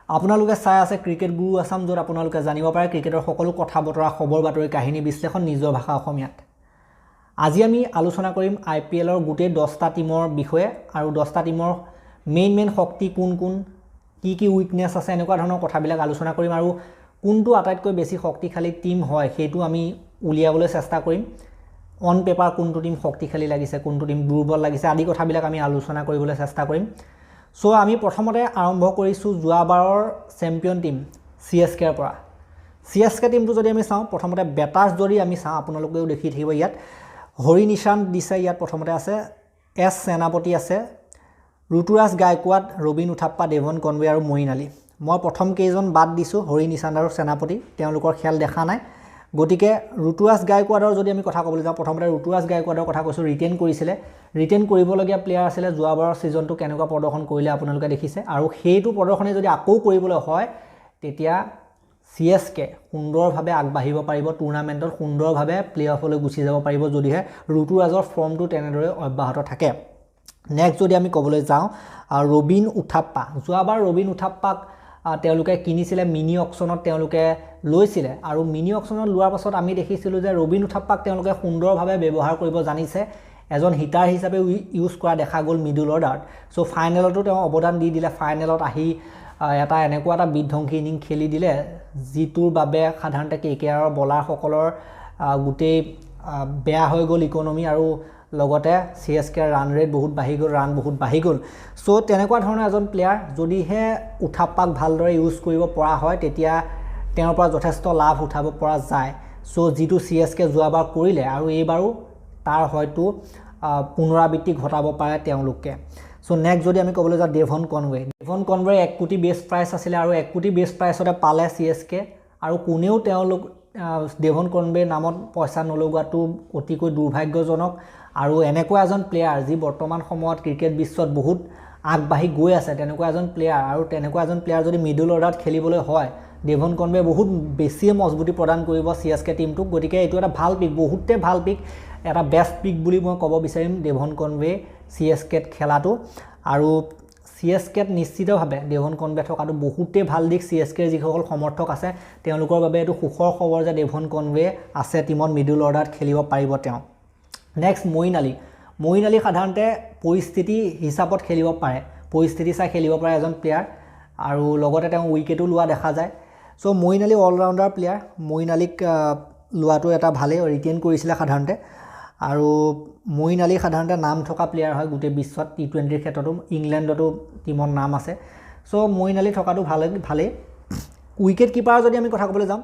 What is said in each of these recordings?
আপোনালোকে চাই আছে ক্ৰিকেট গুৰু আছাম, য'ত আপোনালোকে জানিব পাৰে ক্ৰিকেটৰ সকলো কথা বতৰা, খবৰ বাতৰি, কাহিনী বিশ্লেষণ নিজৰ ভাষা অসমীয়াত। আজি আমি আলোচনা কৰিম IPLৰ গোটেই 10টা টিমৰ বিষয়ে আৰু 10টা টিমৰ মেইন শক্তি কোন কোন, কি উইকনেছ আছে, এনেকুৱা ধৰণৰ কথাবিলাক আলোচনা কৰিম আৰু কোনটো আটাইতকৈ বেছি শক্তিশালী টিম হয় সেইটো আমি উলিয়াবলৈ চেষ্টা কৰিম। অন পেপাৰ কোনটো টিম শক্তিশালী লাগিছে, কোনটো টিম দুৰ্বল লাগিছে আদি কথাবিলাক আমি আলোচনা কৰিবলৈ চেষ্টা কৰিম। সো আমি প্ৰথমতে আৰম্ভ কৰিছোঁ যোৱাবাৰৰ চেম্পিয়ন টিম CSKৰ পৰা। CSK টিমটো যদি আমি চাওঁ, প্ৰথমতে বেটাৰ্ছ যদি আমি চাওঁ, আপোনালোকেও দেখি থাকিব ইয়াত হৰি নিশান্ত দিছে, ইয়াত প্ৰথমতে আছে S সেনাপতি আছে, ঋতুৰাজ গায়কোৱাড, ৰবিন উথাপ্পা, ডেভন কনৱে আৰু মঈন আলী। মই প্ৰথম কেইজন বাদ দিছোঁ, হৰি নিশান্ত আৰু সেনাপতি, তেওঁলোকৰ খেল দেখা নাই। গতিকে ঋতুৰাজ গায়কোৱাডৰ যদি আমি কথা ক'বলৈ যাওঁ, প্ৰথমতে ঋতুৰাজ গায়কোৱাডৰ কথা কৈছোঁ, ৰিটেইন কৰিবলগীয়া প্লেয়াৰ আছিলে। যোৱাবাৰৰ ছিজনটো কেনেকুৱা প্ৰদৰ্শন কৰিলে আপোনালোকে দেখিছে, আৰু সেইটো প্ৰদৰ্শনে যদি আকৌ কৰিবলৈ হয় তেতিয়া CSK সুন্দৰভাৱে আগবাঢ়িব পাৰিব, টুৰ্ণামেণ্টত সুন্দৰভাৱে প্লে অফলৈ গুচি যাব পাৰিব যদিহে ঋতুৰাজৰ ফৰ্মটো তেনেদৰে অব্যাহত থাকে। নেক্সট যদি আমি ক'বলৈ যাওঁ ৰবিন উথাপ্পা, যোৱাবাৰ ৰবিন উথাপ্পাক তেওঁলোকে কিনিছিলে, মিনি অকশ্যনত তেওঁলোকে লৈছিলে আৰু মিনি অকশ্যনত লোৱাৰ পাছত আমি দেখিছিলোঁ যে ৰবিন উথাপ্পাক তেওঁলোকে সুন্দৰভাৱে ব্যৱহাৰ কৰিব জানিছে, এজন হিটাৰ হিচাপে ইউজ কৰা দেখা গ'ল মিডল অৰ্ডাৰত। চ' ফাইনেলতো তেওঁ অৱদান দি দিলে, ফাইনেলত আহি এনেকুৱা এটা বিধ্বংসী ইনিং খেলি দিলে যিটোৰ বাবে সাধাৰণতে KKRৰ বলাৰসকলৰ গোটেই বেয়া হৈ গ'ল ইকনমি, আৰু লগতে CSKৰ ৰান ৰেট বহুত বাঢ়ি গ'ল। চ' তেনেকুৱা ধৰণৰ এজন প্লেয়াৰ যদিহে উথাপ্পাক ভালদৰে ইউজ কৰিব পৰা হয় তেতিয়া তেওঁৰ পৰা যথেষ্ট লাভ উঠাব পৰা যায়। চ' যিটো CSK যোৱাবাৰ কৰিলে আৰু এইবাৰো তাৰ হয়তো পুনৰাবৃত্তি ঘটাব পাৰে তেওঁলোকে। চ' নেক্সট যদি আমি ক'বলৈ যাওঁ ডেভন কনৱে 1 কোটি বেষ্ট প্ৰাইচ আছিলে আৰু 1 কোটি বেষ্ট প্ৰাইচতে পালে CSK, আৰু কোনেও তেওঁলোক ডেভন কনৱেৰ নামত পইচা নলগোৱাটো অতিকৈ দুৰ্ভাগ্যজনক। আৰু এনেকুৱা এজন প্লেয়াৰ যি বৰ্তমান সময়ত ক্ৰিকেট বিশ্বত বহুত আগবাঢ়ি গৈ আছে, তেনেকুৱা এজন প্লেয়াৰ, আৰু তেনেকুৱা এজন প্লেয়াৰ যদি মিডল অৰ্ডাৰত খেলিবলৈ হয় ডেভন কনৱে বহুত বেছিয়ে মজবুতি প্ৰদান কৰিব CSK টিমটোক। গতিকে এইটো এটা ভাল পিক, বহুতেই ভাল পিক, এটা বেষ্ট পিক বুলি মই ক'ব বিচাৰিম ডেভন কনৱে CSKত খেলাটো। আৰু CSKত নিশ্চিতভাৱে ডেভন কনৱে থকাটো বহুতেই ভাল দিশ। CSKৰ যিসকল সমৰ্থক আছে তেওঁলোকৰ বাবে এইটো সুখৰ খবৰ যে ডেভন কনৱে আছে টিমত, মিডল অৰ্ডাৰত খেলিব পাৰিব তেওঁ। নেক্সট মঈন আলী সাধাৰণতে পৰিস্থিতি হিচাপত খেলিব পাৰে, পৰিস্থিতি চাই খেলিব পাৰে এজন প্লেয়াৰ, আৰু লগতে তেওঁ উইকেটো লোৱা দেখা যায়। চ' মঈন আলী অলৰাউণ্ডাৰ প্লেয়াৰ, মঈন আলীক লোৱাটো এটা ভালেই, ৰিটেইন কৰিছিলে সাধাৰণতে, আৰু মঈন আলী সাধাৰণতে নাম থকা প্লেয়াৰ হয় গোটেই বিশ্বত, T20ৰ ক্ষেত্ৰতো, ইংলেণ্ডতো টিমত নাম আছে। চ' মঈন আলী থকাটো ভালেই। উইকেট কিপাৰ যদি আমি কথা ক'বলৈ যাওঁ,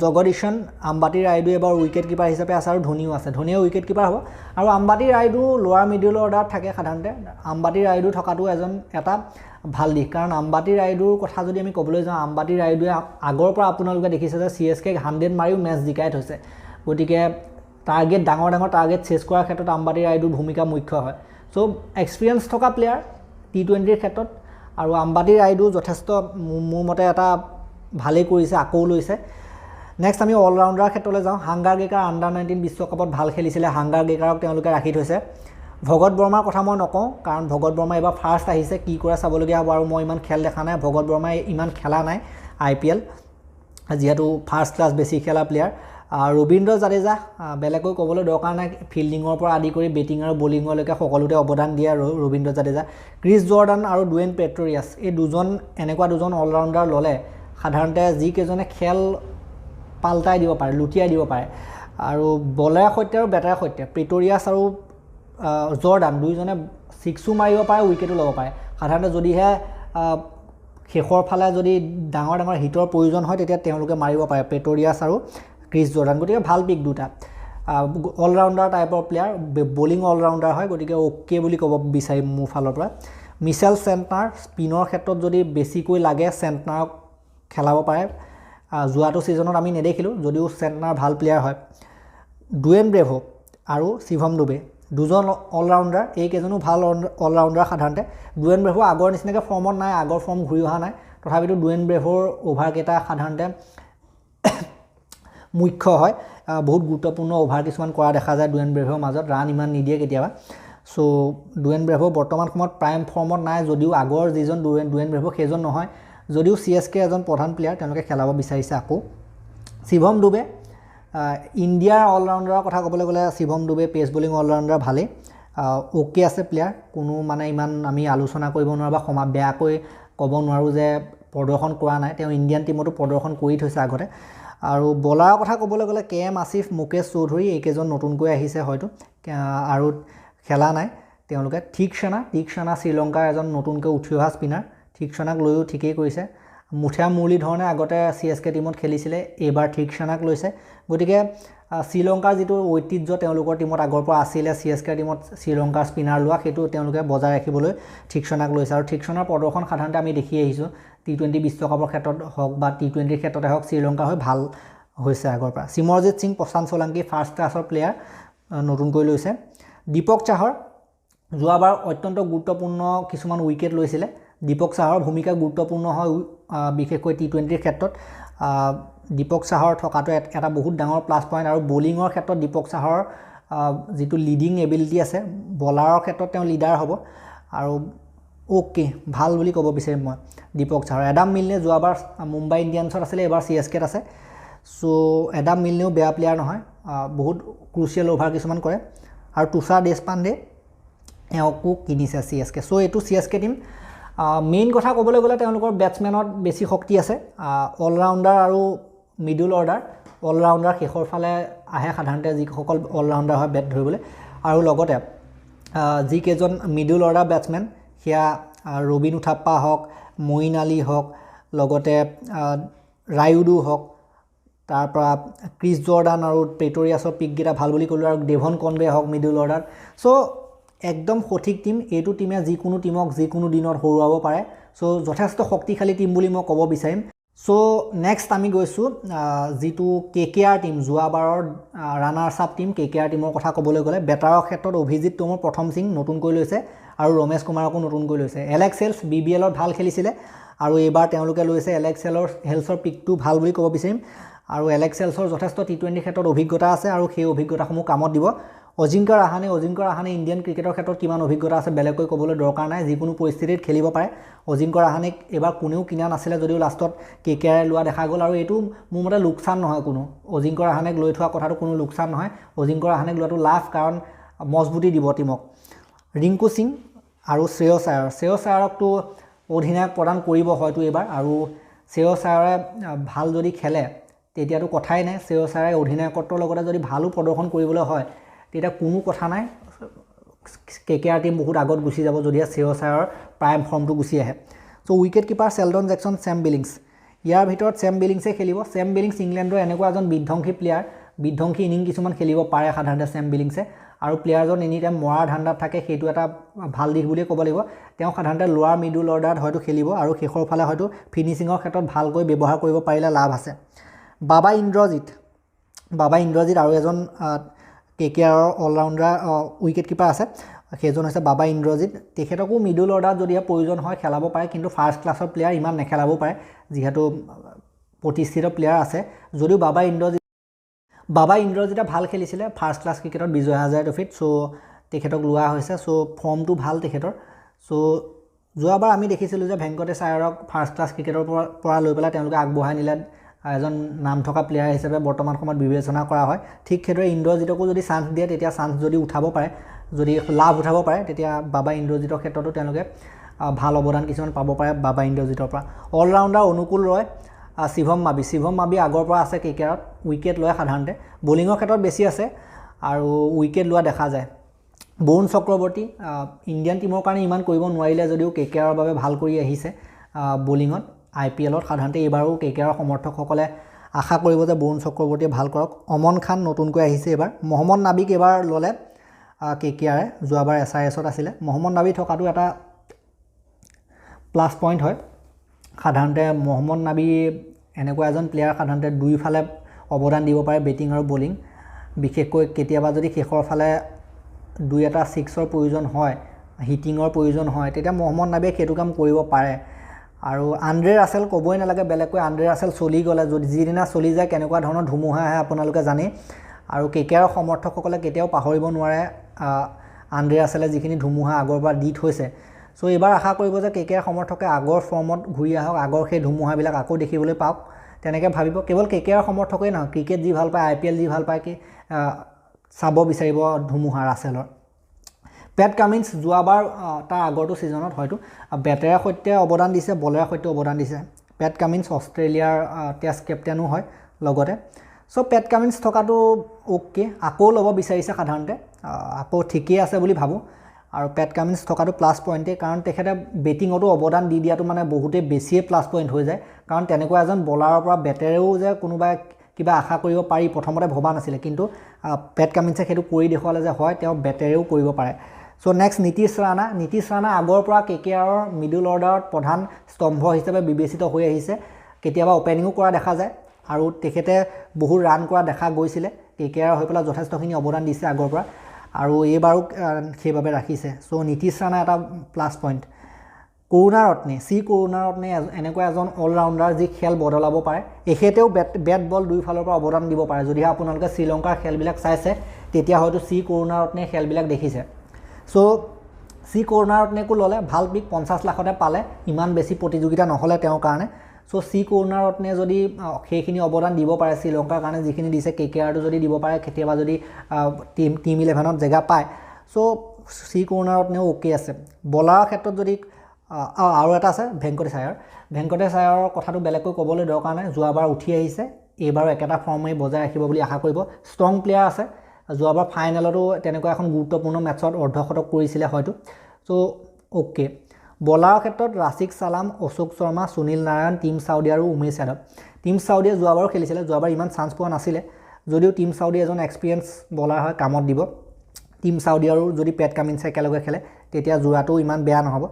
জগদীশন আম্বাতি ৰাইডু এবাৰ উইকেট কিপাৰ হিচাপে আছে, আৰু ধোনীও আছে, ধোনীয়ে উইকেট কিপাৰ হ'ব। আৰু আম্বাতি ৰাইডু লোৱাৰ মিডল অৰ্ডাৰত থাকে সাধাৰণতে। আম্বাতি ৰাইডু থকাটো এটা ভাল দিশ, কাৰণ আম্বাতি ৰাইডুৰ কথা যদি আমি ক'বলৈ যাওঁ, আম্বাতি ৰাইডুৱে আগৰ পৰা আপোনালোকে দেখিছে যে CSKক 100 মাৰিও মেচ জিকাই থৈছে। গতিকে ডাঙৰ টাৰ্গেট চেছ কৰাৰ ক্ষেত্ৰত আম্বাতি ৰাইডুৰ ভূমিকা মুখ্য হয়। চ' এক্সপিৰিয়েঞ্চ থকা প্লেয়াৰ T20ৰ ক্ষেত্ৰত, আৰু আম্বাতি ৰাইডু যথেষ্ট মোৰ মতে এটা ভালেই কৰিছে, আকৌ লৈছে। নেক্সট আমি অলৰাউণ্ডাৰ ক্ষেত্ৰলৈ যাওঁ, হাংগাৰ গেকাৰ আণ্ডাৰ-19 বিশ্বকাপত ভাল খেলিছিলে, হাংগাৰ গেকাৰক তেওঁলোকে ৰাখি থৈছে। ভগত বৰ্মাৰ কথা মই নকওঁ, কাৰণ ভগত বৰ্মা এইবাৰ ফাৰ্ষ্ট আহিছে, কি কৰে চাবলগীয়া হ'ব, আৰু মই ইমান খেল দেখা নাই, ভগত বৰ্মাই ইমান খেলা নাই IPL, যিহেতু ফাৰ্ষ্ট ক্লাছ বেছি খেলা প্লেয়াৰ। ৰবীন্দ্ৰ জাদেজা বেলেগকৈ ক'বলৈ দৰকাৰ নাই, ফিল্ডিঙৰ পৰা আদি কৰি বেটিং আৰু বলিঙলৈকে সকলোতে অৱদান দিয়ে ৰবীন্দ্ৰ জাদেজা। ক্ৰিছ জৰ্ডান আৰু ডুৱেইন পেট্ৰিয়াছ, এই এনেকুৱা দুজন অলৰাউণ্ডাৰ ল'লে সাধাৰণতে যিকেইজনে খেল পাল্টাই দিব পাৰে, লুটিয়াই দিব পাৰে, আৰু বলাৰৰ সৈতে আৰু বেটাৰৰ সৈতে প্ৰেটৰিয়াছ আৰু জৰ্ডান দুইজনে ছিক্সো মাৰিব পাৰে, উইকেটো ল'ব পাৰে। সাধাৰণতে যদিহে শেষৰ ফালে যদি ডাঙৰ হিটৰ প্ৰয়োজন হয় তেতিয়া তেওঁলোকে মাৰিব পাৰে, প্ৰেটৰিয়াছ আৰু ক্ৰিছ জৰ্ডান। গতিকে ভাল পিক দুটা, অলৰাউণ্ডাৰ টাইপৰ প্লেয়াৰ, বলিং অলৰাউণ্ডাৰ হয়, গতিকে অ'কে বুলি ক'ব বিচাৰিম মোৰ ফালৰ পৰা। মিচেল চেণ্টনাৰ, স্পিনৰ ক্ষেত্ৰত যদি বেছিকৈ লাগে চেণ্টনাৰক খেলাব পাৰে, যোৱাটো ছিজনত আমি নেদেখিলোঁ, যদিও চেণ্টনাৰ ভাল প্লেয়াৰ হয়। ডুৱেইন ব্ৰেভো আৰু শিৱম ডুবে দুজন অলৰাউণ্ডাৰ, এইকেইজনো ভাল অলৰাউণ্ডাৰ সাধাৰণতে। ডুৱেইন ব্ৰেভো আগৰ নিচিনাকৈ ফৰ্মত নাই, আগৰ ফৰ্ম ঘূৰি অহা নাই, তথাপিতো ডুৱেইন ব্ৰেভোৰ অভাৰকেইটা সাধাৰণতে মুখ্য হয়, বহুত গুৰুত্বপূৰ্ণ অভাৰ কিছুমান কৰা দেখা যায় ডুৱেইন ব্ৰেভোৰ মাজত, ৰান ইমান নিদিয়ে কেতিয়াবা। চ' ডুৱেইন ব্ৰেভো বৰ্তমান সময়ত প্ৰাইম ফৰ্মত নাই, যদিও আগৰ যিজন ডুৱেইন ব্ৰেভো সেইজন নহয়, যদিও CSK এজন প্ৰধান প্লেয়াৰ তেওঁলোকে খেলাব বিচাৰিছে আকৌ শিৱম ডুবে ইণ্ডিয়াৰ অলৰাউণ্ডাৰৰ কথা ক'বলৈ গ'লে শিৱম ডুবে পেচ বলিং অলৰাউণ্ডাৰ ভালেই ওকে আছে প্লেয়াৰ কোনো মানে ইমান আমি আলোচনা কৰিব নোৱাৰোঁ বা বেয়াকৈ ক'ব নোৱাৰোঁ যে প্ৰদৰ্শন কৰা নাই তেওঁ ইণ্ডিয়ান টিমতো প্ৰদৰ্শন কৰি থৈছে আগতে আৰু বলাৰৰ কথা ক'বলৈ গ'লে KM আসিফ মুকেশ চৌধুৰী এইকেইজন নতুনকৈ আহিছে হয়তো আৰু খেলা নাই তেওঁলোকে থিকসেনা শ্ৰীলংকাৰ এজন নতুনকৈ উঠি অহা স্পিনাৰ থিকসেনাক লৈও ঠিকেই কৰিছে মুঠিয়া মুৰলীধৰণে আগতে CSK টিমত খেলিছিলে এইবাৰ থিকসেনাক লৈছে গতিকে শ্ৰীলংকাৰ যিটো ঐতিহ্য তেওঁলোকৰ টিমত আগৰ পৰা আছিলে CSK টিমত শ্ৰীলংকাৰ স্পিনাৰ লোৱা সেইটো তেওঁলোকে বজাই ৰাখিবলৈ থিকসেনাক লৈছে আৰু থিকসেনাৰ প্ৰদৰ্শন সাধাৰণতে আমি দেখি আহিছোঁ T20 বিশ্বকাপৰ ক্ষেত্ৰত হওক বা T20 ক্ষেত্ৰতে হওক শ্ৰীলংকা হৈ ভাল হৈছে আগৰ পৰা সিমৰজিৎ সিং প্ৰশান্ত সোলাংকি ফাৰ্ষ্ট ক্লাছৰ প্লেয়াৰ নতুনকৈ লৈছে দীপক চাহৰ যোৱাবাৰ অত্যন্ত গুৰুত্বপূৰ্ণ কিছুমান উইকেট লৈছিলে দীপক চাহৰ ভূমিকা গুৰুত্বপূৰ্ণ হয় বিশেষকৈ T20 ক্ষেত্ৰত দীপক চাহৰ থকাটো এটা বহুত ডাঙৰ প্লাছ পইণ্ট আৰু বলিঙৰ ক্ষেত্ৰত দীপক চাহৰ যিটো লিডিং এবিলিটি আছে বলাৰৰ ক্ষেত্ৰত তেওঁ লিডাৰ হ'ব আৰু ওকে ভাল বুলি ক'ব বিচাৰিম মই দীপক চাহৰ এডাম মিলনে যোৱাবাৰ মুম্বাই ইণ্ডিয়ানছত আছিলে এবাৰ CSKত আছে সো এডাম মিলনেও বেয়া প্লেয়াৰ নহয় বহুত ক্ৰুচিয়েল অভাৰ কিছুমান কৰে আৰু তুষাৰ দেশপাণ্ডে এওঁকো কিনিছে CSK সো এইটো CSK টিম মেইন কথা ক'বলৈ গ'লে তেওঁলোকৰ বেটছমেনত বেছি শক্তি আছে অলৰাউণ্ডাৰ আৰু মিডল অৰ্ডাৰ অলৰাউণ্ডাৰ শেষৰ ফালে আহে সাধাৰণতে যিসকল অলৰাউণ্ডাৰ হয় বেট ধৰিবলৈ আৰু লগতে যিকেইজন মিডল অৰ্ডাৰ বেটছমেন সেয়া ৰবিন উথাপ্পা হওক মঈন আলী হওক লগতে ৰায়ুডু হওক তাৰপৰা ক্ৰিছ জৰ্ডান আৰু প্ৰেটৰিয়াছৰ পিককেইটা ভাল বুলি ক'লোঁ আৰু ডেভন কনৱে হওক মিডল অৰ্ডাৰ সো একদম সঠিক টিম এইটো টিমে যিকোনো টিমক যিকোনো দিনত হৰুৱাব পাৰে সো যথেষ্ট শক্তিশালী টিম বুলি মই ক'ব বিচাৰিম সো নেক্সট আমি গৈছোঁ যিটো KKR টিম যোৱাবাৰৰ ৰানাৰ্ছ আপ টিম KKR টিমৰ কথা ক'বলৈ গ'লে বেটাৰৰ ক্ষেত্ৰত অভিজিত টোমৰ প্ৰথম সিং নতুনকৈ লৈছে আৰু ৰমেশ কুমাৰকো নতুনকৈ লৈছে এলেক্স হেলছ BBLত ভাল খেলিছিলে আৰু এইবাৰ তেওঁলোকে লৈছে এলেক্স হেলছৰ পিকটো ভাল বুলি ক'ব বিচাৰিম আৰু এলেক্স হেলছৰ যথেষ্ট T20 ক্ষেত্ৰত অভিজ্ঞতা আছে আৰু সেই অভিজ্ঞতাসমূহ কামত দিব অজিংক্য ৰাহানে ইণ্ডিয়ান ক্ৰিকেটৰ ক্ষেত্ৰত কিমান অভিজ্ঞতা আছে বেলেগকৈ ক'বলৈ দৰকাৰ নাই যিকোনো পৰিস্থিতিত খেলিব পাৰে অজিংক্য ৰাহানেক এবাৰ কোনেও কিনা নাছিলে যদিও লাষ্টত KKR লোৱা দেখা গ'ল আৰু এইটো মোৰ মতে লোকচান নহয় কোনো অজিংক্য ৰাহানেক লৈ থোৱা কথাটো কোনো লোকচান নহয় অজিংক্য ৰাহানেক লোৱাটো লাভ কাৰণ মজবুতি দিব টিমক ৰিংকু সিং আৰু শ্ৰেয়স আয়াৰকতো অধিনায়ক প্ৰদান কৰিব হয়তো এইবাৰ আৰু শ্ৰেয়স আয়াৰে ভাল যদি খেলে তেতিয়াতো কথাই নাই শ্ৰেয়স আয়াৰে অধিনায়কত্বৰ লগতে যদি ভালো প্ৰদৰ্শন কৰিবলৈ হয় তেতিয়া কোনো কথা নাই KKR টিম বহুত আগত গুচি যাব যদিহে শ্ৰেয়স আয়াৰৰ প্ৰাইম ফৰ্মটো গুচি আহে সো উইকেট কিপাৰ চেলডন জেকসন চেম বিলিংছ ইয়াৰ ভিতৰত চেম বিলিংছে খেলিব চেম বিলিংছ ইংলেণ্ডৰ এনেকুৱা এজন বিধ্বংসী প্লেয়াৰ বিধ্বংসী ইনিং কিছুমান খেলিব পাৰে সাধাৰণতে চেম বিলিংছে আৰু প্লেয়াৰজন এনি টাইম মৰাৰ ধান্দাত থাকে সেইটো এটা ভাল দিশ বুলিয়ে ক'ব লাগিব তেওঁ সাধাৰণতে লোৱাৰ মিডল অৰ্ডাৰত হয়তো খেলিব আৰু শেষৰ ফালে হয়তো ফিনিচিঙৰ ক্ষেত্ৰত ভালকৈ ব্যৱহাৰ কৰিব পাৰিলে লাভ আছে বাবা ইন্দ্ৰজিৎ আৰু এজন KKR অলৰাউণ্ডাৰ উইকেট কিপাৰ আছে সেইজন হৈছে বাবা ইন্দ্ৰজিৎ তেখেতকো মিডল অৰ্ডাৰত যদিহে প্ৰয়োজন হয় খেলাব পাৰে কিন্তু ফাৰ্ষ্ট ক্লাছৰ প্লেয়াৰ ইমান নেখেলাবও পাৰে যিহেতু প্ৰতিষ্ঠিত প্লেয়াৰ আছে যদিও বাবা ইন্দ্ৰজিতে ভাল খেলিছিলে ফাৰ্ষ্ট ক্লাছ ক্ৰিকেটত বিজয় হাজাৰে ট্ৰফিত সো তেখেতক লোৱা হৈছে সো ফৰ্মটো ভাল তেখেতৰ সো যোৱাবাৰ আমি দেখিছিলোঁ যে ভেংকটেশ আয়াৰক ফাৰ্ষ্ট ক্লাছ ক্ৰিকেটৰ পৰা লৈ পেলাই তেওঁলোকে আগবঢ়াই নিলে এজন নাম থকা প্লেয়াৰ হিচাপে বৰ্তমান সময়ত বিবেচনা কৰা হয় ঠিক সেইদৰে ইন্দ্ৰজিতকো যদি চান্স দিয়ে তেতিয়া চান্স যদি উঠাব পাৰে যদি লাভ উঠাব পাৰে তেতিয়া বাবা ইন্দ্ৰজিতৰ ক্ষেত্ৰতো তেওঁলোকে ভাল অৱদান কিছুমান পাব পাৰে বাবা ইন্দ্ৰজিতৰ পৰা অলৰাউণ্ডাৰ অনুকূল ৰয় শিৱম মাবি আগৰ পৰা আছে KKRত উইকেট লয় সাধাৰণতে বলিঙৰ ক্ষেত্ৰত বেছি আছে আৰু উইকেট লোৱা দেখা যায় বৰুণ চক্ৰৱৰ্তী ইণ্ডিয়ান টিমৰ কাৰণে ইমান কৰিব নোৱাৰিলে যদিও KKRৰ বাবে ভাল কৰি আহিছে বলিঙত IPLত সাধাৰণতে এইবাৰো KKRৰ সমৰ্থকসকলে আশা কৰিব যে বৰুণ চক্ৰৱৰ্তীয়ে ভাল কৰক অমন খান নতুনকৈ আহিছে এইবাৰ মহম্মদ নাবিক এইবাৰ ল'লে KKRে যোৱাবাৰ SISত আছিলে মহম্মদ নাবি থকাটো এটা প্লাছ পইণ্ট হয় সাধাৰণতে মহম্মদ নাবি এনেকুৱা এজন প্লেয়াৰ সাধাৰণতে দুইফালে অৱদান দিব পাৰে বেটিং আৰু বলিং বিশেষকৈ কেতিয়াবা যদি শেষৰ ফালে দুই এটা ছিক্সৰ প্ৰয়োজন হয় হিটিঙৰ প্ৰয়োজন হয় তেতিয়া মহম্মদ নাবিয়ে সেইটো কাম কৰিব পাৰে আৰু আন্দ্ৰে ৰাছেল ক'বই নালাগে বেলেগকৈ আন্দ্ৰে ৰাছেল চলি গ'লে যদি যিদিনা চলি যায় কেনেকুৱা ধৰণৰ ধুমুহা আহে আপোনালোকে জানে আৰু KKRৰ সমৰ্থকসকলে কেতিয়াও পাহৰিব নোৱাৰে আন্দ্ৰে ৰাছেলে যিখিনি ধুমুহা আগৰ পৰা দি থৈছে সো এবাৰ আশা কৰিব যে কেকেআৰ সমৰ্থকে আগৰ ফৰ্মত ঘূৰি আহক, আগৰ সেই ধুমুহাবিলাক আকৌ দেখিবলৈ পাওক, তেনেকৈ ভাবিব। কেৱল কেকেআৰ সমৰ্থকেই নহয়, ক্ৰিকেট যি ভাল পায়, IPL যি ভাল পায়, কি চাব বিচাৰিব ধুমুহা ৰাছেলৰ। পেট কামিন্স যোৱাবাৰ তাৰ আগৰটো ছিজনত হয়তো বেটেৰে সৈতে অৱদান দিছে, বলেৰে সৈতে অৱদান দিছে। পেট কামিন্স অষ্ট্ৰেলিয়াৰ টেষ্ট কেপ্টেইনো হয় লগতে। সো পেট কামিন্স থকাটো অ'কে, আকৌ ল'ব বিচাৰিছে সাধাৰণতে, আকৌ ঠিকেই আছে বুলি ভাবোঁ। আৰু পেট কামিন্স থকাটো প্লাছ পইণ্টেই, কাৰণ তেখেতে বেটিঙতো অৱদান দি দিয়াটো মানে বহুতেই বেছিয়ে প্লাছ পইণ্ট হৈ যায়। কাৰণ তেনেকুৱা এজন বলাৰৰ পৰা বেটেৰেও যে কোনোবাই কিবা আশা কৰিব পাৰি প্ৰথমতে ভবা নাছিলে, কিন্তু পেট কামিন্সে সেইটো কৰি দেখুৱালে যে হয় তেওঁ বেটেৰেও কৰিব পাৰে। So next Nitish Rana. নীতিশ ৰাণা আগৰ পৰা কেকেআৰৰ মিডল অৰ্ডাৰত প্ৰধান স্তম্ভ হিচাপে বিবেচিত হৈ আহিছে, কেতিয়াবা অপেনিঙো কৰা দেখা যায় আৰু তেখেতে বহুত ৰান কৰা দেখা গৈছিলে, কেকেআৰ হৈ পেলাই যথেষ্টখিনি অৱদান দিছে আগৰ পৰা আৰু এইবাৰো সেইবাবে ৰাখিছে। সো নীতিশ ৰাণা এটা প্লাছ পইণ্ট। কৰুণাৰত্নে, কৰুণাৰত্নে এনেকুৱা এজন অলৰাউণ্ডাৰ যি খেল বদলাব পাৰে, এখেতেও বেট বল দুয়োফালৰ পৰা অৱদান দিব পাৰে। যদিহে আপোনালোকে শ্ৰীলংকাৰ খেলবিলাক চাইছে তেতিয়া হয়তো কৰুণাৰত্নে খেলবিলাক দেখিছে। সো কৰুণাৰত্নেকো ল'লে, ভাল পিক 50 লাখতে পালে, ইমান বেছি প্ৰতিযোগিতা নহ'লে তেওঁৰ কাৰণে। সো কৰুণাৰত্নে যদি সেইখিনি অৱদান দিব পাৰে শ্ৰীলংকাৰ কাৰণে যিখিনি দিছে, কেকেআৰটো যদি দিব পাৰে, কেতিয়াবা যদি টিম 11ত জেগা পায়, সো কৰুণাৰত্নেও অ'কে আছে। বলাৰৰ ক্ষেত্ৰত যদি আৰু এটা আছে ভেংকটেশ আয়াৰ। ভেংকটেশ আয়াৰৰ কথাটো বেলেগকৈ ক'বলৈ দৰকাৰ নাই, যোৱাবাৰ উঠি আহিছে, এইবাৰো একেটা ফৰ্মেই বজাই ৰাখিব বুলি আশা কৰিব। ষ্ট্ৰং প্লেয়াৰ আছে, যোৱাবাৰ ফাইনেলতো তেনেকুৱা এখন গুৰুত্বপূৰ্ণ মেটছত অৰ্ধশতক কৰিছিলে হয়তো। So okay. বলাৰৰ ক্ষেত্ৰত ৰাছিক চালাম, অশোক শৰ্মা, সুনীল নাৰায়ণ, টিম চাউদি আৰু উমেশ যাদৱ। টিম চাউদিয়ে যোৱাবাৰো খেলিছিলে, যোৱাবাৰ ইমান চান্স পোৱা নাছিলে, যদিও টিম চাউদি এজন এক্সপিৰিয়েঞ্চ বলাৰ হয়, কামত দিব। টিম চাউদি আৰু যদি পেট কামিন্সে একেলগে খেলে তেতিয়া যোৰাটো ইমান বেয়া নহ'ব।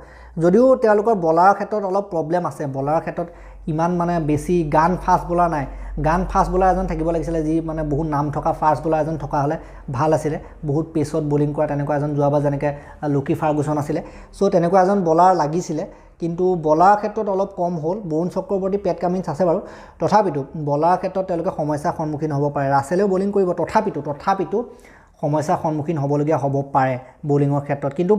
যদিও তেওঁলোকৰ বলাৰৰ ক্ষেত্ৰত অলপ প্ৰব্লেম আছে, বলাৰৰ ক্ষেত্ৰত ইমান মানে বেছি গান ফাষ্ট বলাৰ নাই। গান ফাষ্ট বলাৰ এজন থাকিব লাগিছিলে, যি মানে বহুত নাম থকা ফাষ্ট বলাৰ এজন থকা হ'লে ভাল আছিলে, বহুত পেচত বলিং কৰা তেনেকুৱা এজন, যোৱাবাৰ যেনেকৈ লুকি ফাৰ্গুছন আছিলে। সো তেনেকুৱা এজন বলাৰ লাগিছিলে, কিন্তু বলাৰৰ ক্ষেত্ৰত অলপ কম হ'ল। বৰুণ চক্ৰৱৰ্তী, পেট কামিন্স আছে বাৰু, তথাপিতো বলাৰৰ ক্ষেত্ৰত তেওঁলোকে সমস্যাৰ সন্মুখীন হ'ব পাৰে। ৰাছেলেও বলিং কৰিব, তথাপিতো সমস্যাৰ সন্মুখীন হ'বলগীয়া হ'ব পাৰে বলিঙৰ ক্ষেত্ৰত, কিন্তু